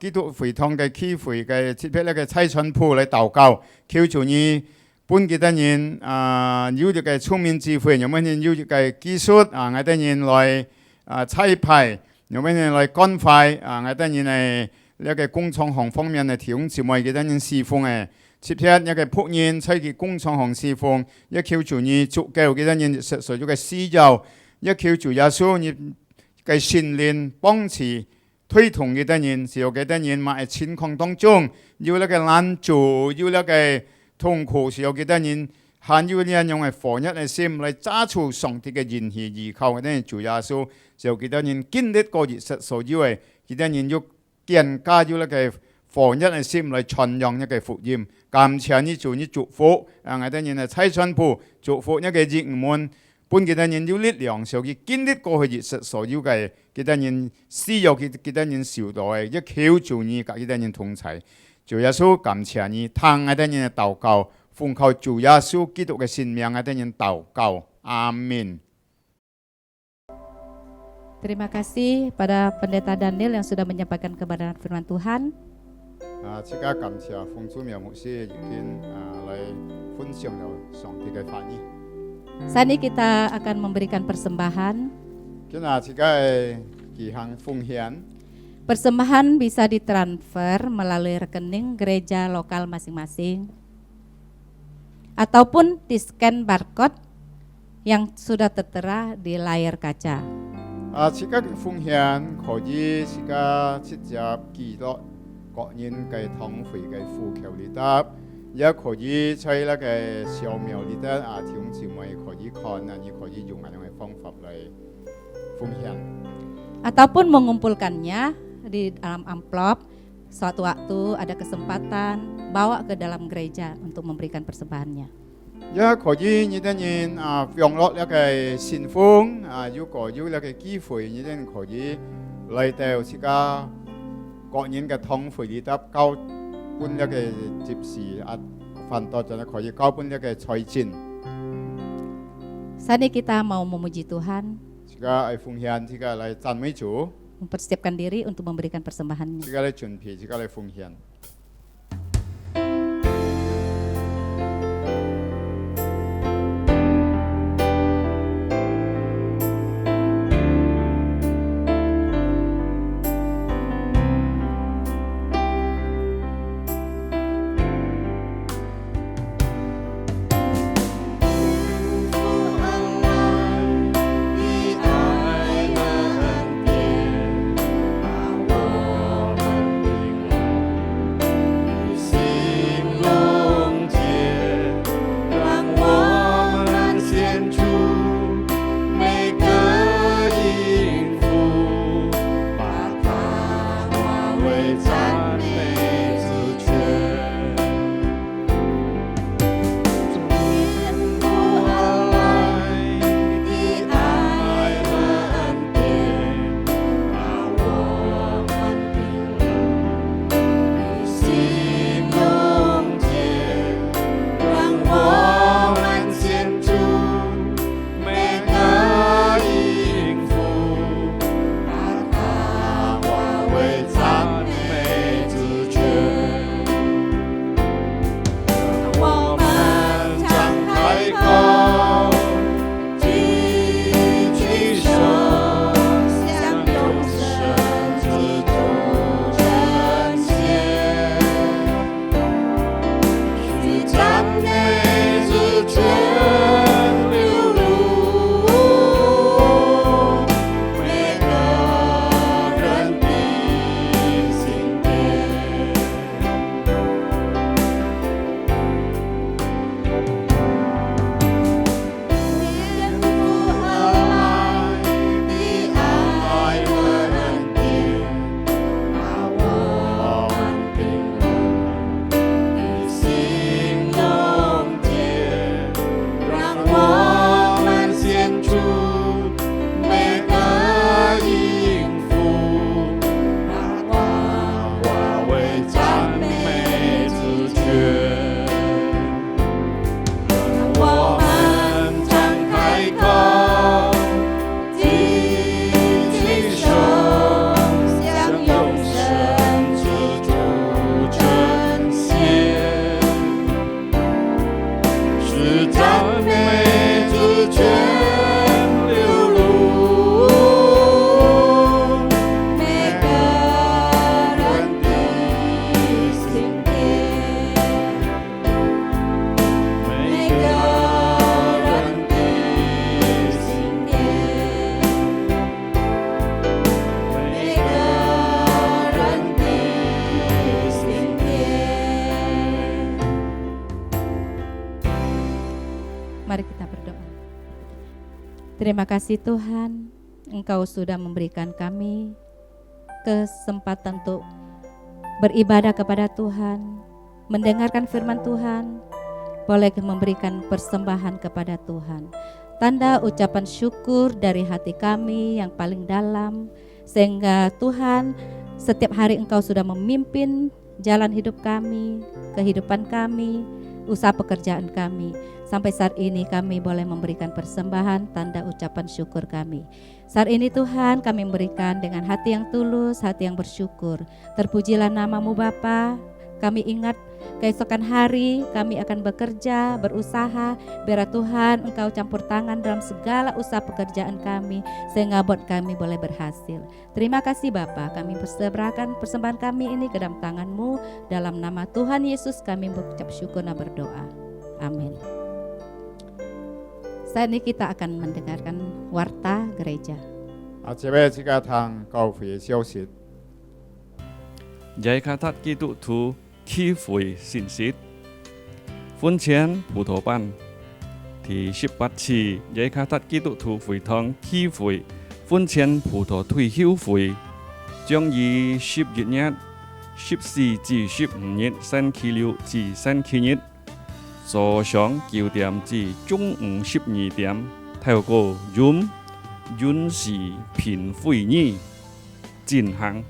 基督會堂嘅機會嘅設備呢個差傳鋪嚟禱告，求主你幫幾多人要呢個聰明智慧，有乜人要呢個技術幾多人來差派，有乜人來趕快幾多人嚟呢個工廠行方面嘅提供姊妹幾多人侍奉嘅，設備一個僕人在佢工廠行侍奉，一求主你足夠幾多人實在呢個需要，一求主耶穌你嘅聖靈幫持。推動幾多人，是有幾多人喺情況當中，要呢個難做，要呢個痛苦，是有幾多人，還要呢樣用係防一嘅心嚟揸住上帝嘅言語依靠嘅主耶穌，是有幾多人經歷過現實所要嘅，幾多人要更加要呢個防一嘅心嚟傳揚一個福音，感謝你做你祝福，幾多人係差傳部祝福一個熱門。本幾多人有力量，所以經歷過去所有嘅幾多人需要，幾多人受到嘅，一求助你，幾多人同在。主耶穌感謝你，聽嗰啲人嘅禱告，奉靠主耶穌基督嘅聖名嗰啲人禱告，阿門。 Terima kasih pada Pendeta Daniel yang sudah menyampaikan kebenaran firman Tuhan. 即刻感謝奉主名牧師已經嚟分享咗上帝嘅話語。 Saat ini kita akan memberikan persembahan. 今日即刻舉行奉獻。 Persembahan bisa ditransfer melalui rekening gereja lokal masing-masing. Ataupun di-scan barcode yang sudah tertera di layar kaca. 即刻奉獻可以即刻直接記錄個人嘅堂會嘅呼求裏得。 也可以在那個小廟裏的弟兄姊妹可以看你可以用那樣嘅方法嚟奉獻。 Ataupun mengumpulkannya di dalam amplop. Suatu waktu ada kesempatan bawa ke dalam gereja untuk memberikan persembahannya. 也可以你哋人用落那個信封如果有那個機會，你哋可以嚟到這個個人嘅堂會裏得交。 本一個接事飯多就可以交本一個財錢。 Saat ini kita mau memuji Tuhan. 這個奉獻，這個嚟讚美主。 Mempersiapkan diri untuk memberikan persembahannya. 這個嚟準備，這個嚟奉獻。 Mari kita berdoa. Terima kasih Tuhan, Engkau sudah memberikan kami kesempatan untuk beribadah kepada Tuhan, mendengarkan firman Tuhan, boleh memberikan persembahan kepada Tuhan. tanda ucapan syukur dari hati kami yang paling dalam, sehingga Tuhan setiap hari Engkau sudah memimpin jalan hidup kami, kehidupan kami, usaha pekerjaan kami. Sampai saat ini kami boleh memberikan persembahan tanda ucapan syukur kami. Saat ini Tuhan kami memberikan dengan hati yang tulus, hati yang bersyukur. Terpujilah nama-Mu Bapa. Kami ingat keesokan hari kami akan bekerja, berusaha. Biar Tuhan Engkau campur tangan dalam segala usaha pekerjaan kami, sehingga buat kami boleh berhasil. Terima kasih Bapa, kami persembahkan persembahan kami ini ke dalam tangan-Mu. Dalam nama Tuhan Yesus kami mengucap syukur dan berdoa. Amin. Saat ini kita akan mendengarkan warta gereja. 这位这个堂教会的消息， giải khát thắt kỹ tụ thú khi phủi xin xít phun chén bù thổ ban thì ship bắt chỉ giải khát thắt kỹ tụ thú phủi thong khi phủi phun chén bù thổ thuy hiu phủi trong yi ship dịt nhát ship si chỉ ship nhiệt san khí liu chỉ san khí nhiệt so sáng kiều điểm chỉ trung ship nhị điểm theo cô yun sĩ phiền phủi nhị chính hàng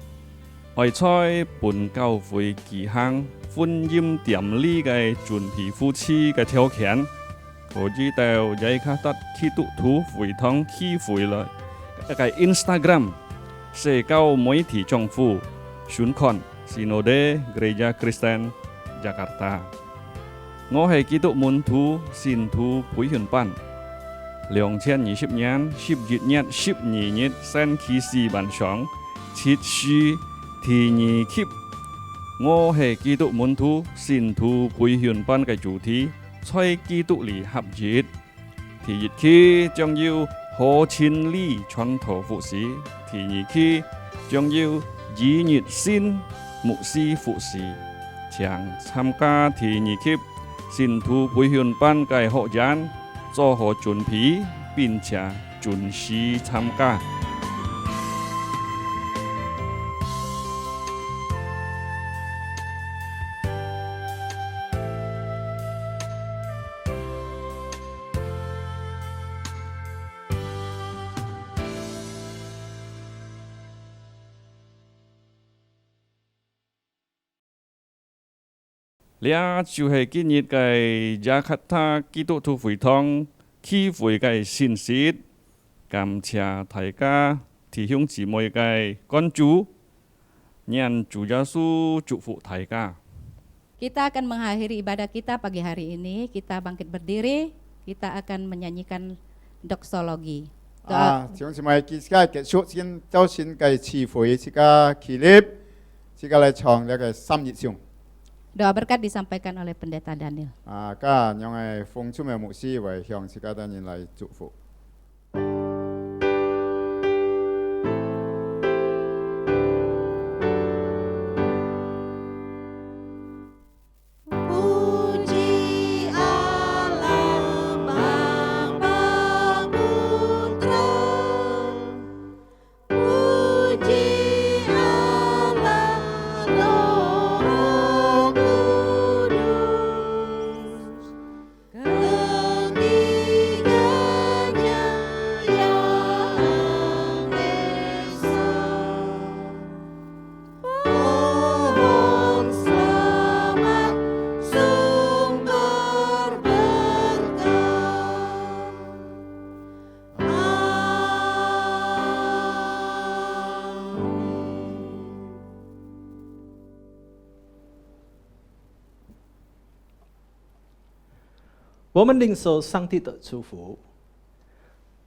愛菜本教會幾項歡迎點呢嘅準備夫妻嘅條件，我知道也卡得基督徒會堂機會來一個 Instagram 社交媒體帳戶選看 Sinode Gereja Kristen Jakarta。我係基督門徒信徒培訓班，2020年11月12日星期四晚上設書。第二期，我係基督門徒信徒培訓班嘅主題，在基督裏合一。第一期將要何千里傳道服侍，第二期將要以熱心牧師服侍。請參加第二期信徒培訓班嘅學員做好準備，並且準時參加。Lia就係今日嘅雅克塔基督徒會堂機會嘅信息，感謝大家弟兄姊妹嘅關注，願主耶穌祝福大家。 Kita akan mengakhiri ibadah kita pagi hari ini. Kita bangkit berdiri. Kita akan menyanyikan doksologi. 弟兄姊妹，而家結束先，周先嘅詞彙，而家起立，而家嚟唱呢個三熱唱。 Doa berkat disampaikan oleh Pendeta Daniel. 家用係奉出嘅牧師為向自家等人嚟祝福。 Puji Allah Bapa Putra, puji Allah Roh Kudus, ketiganya yang esa. Pohon selamat sumber berkah. Amin. 我们领受上帝的祝福，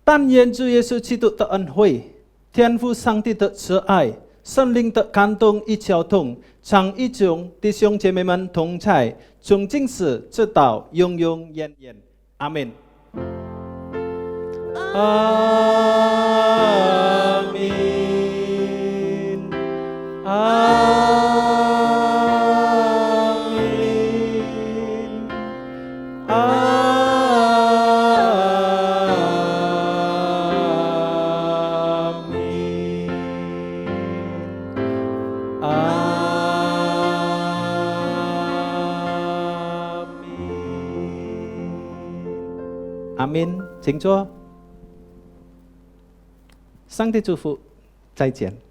但愿主耶稣基督的恩惠、天父上帝的慈爱、圣灵的感动与交通，常与众弟兄姐妹们同在，从今时直到永永远远。阿门。阿门。阿门。阿门。 阿门。 阿门。 阿门。阿门，请坐。上帝祝福，再见。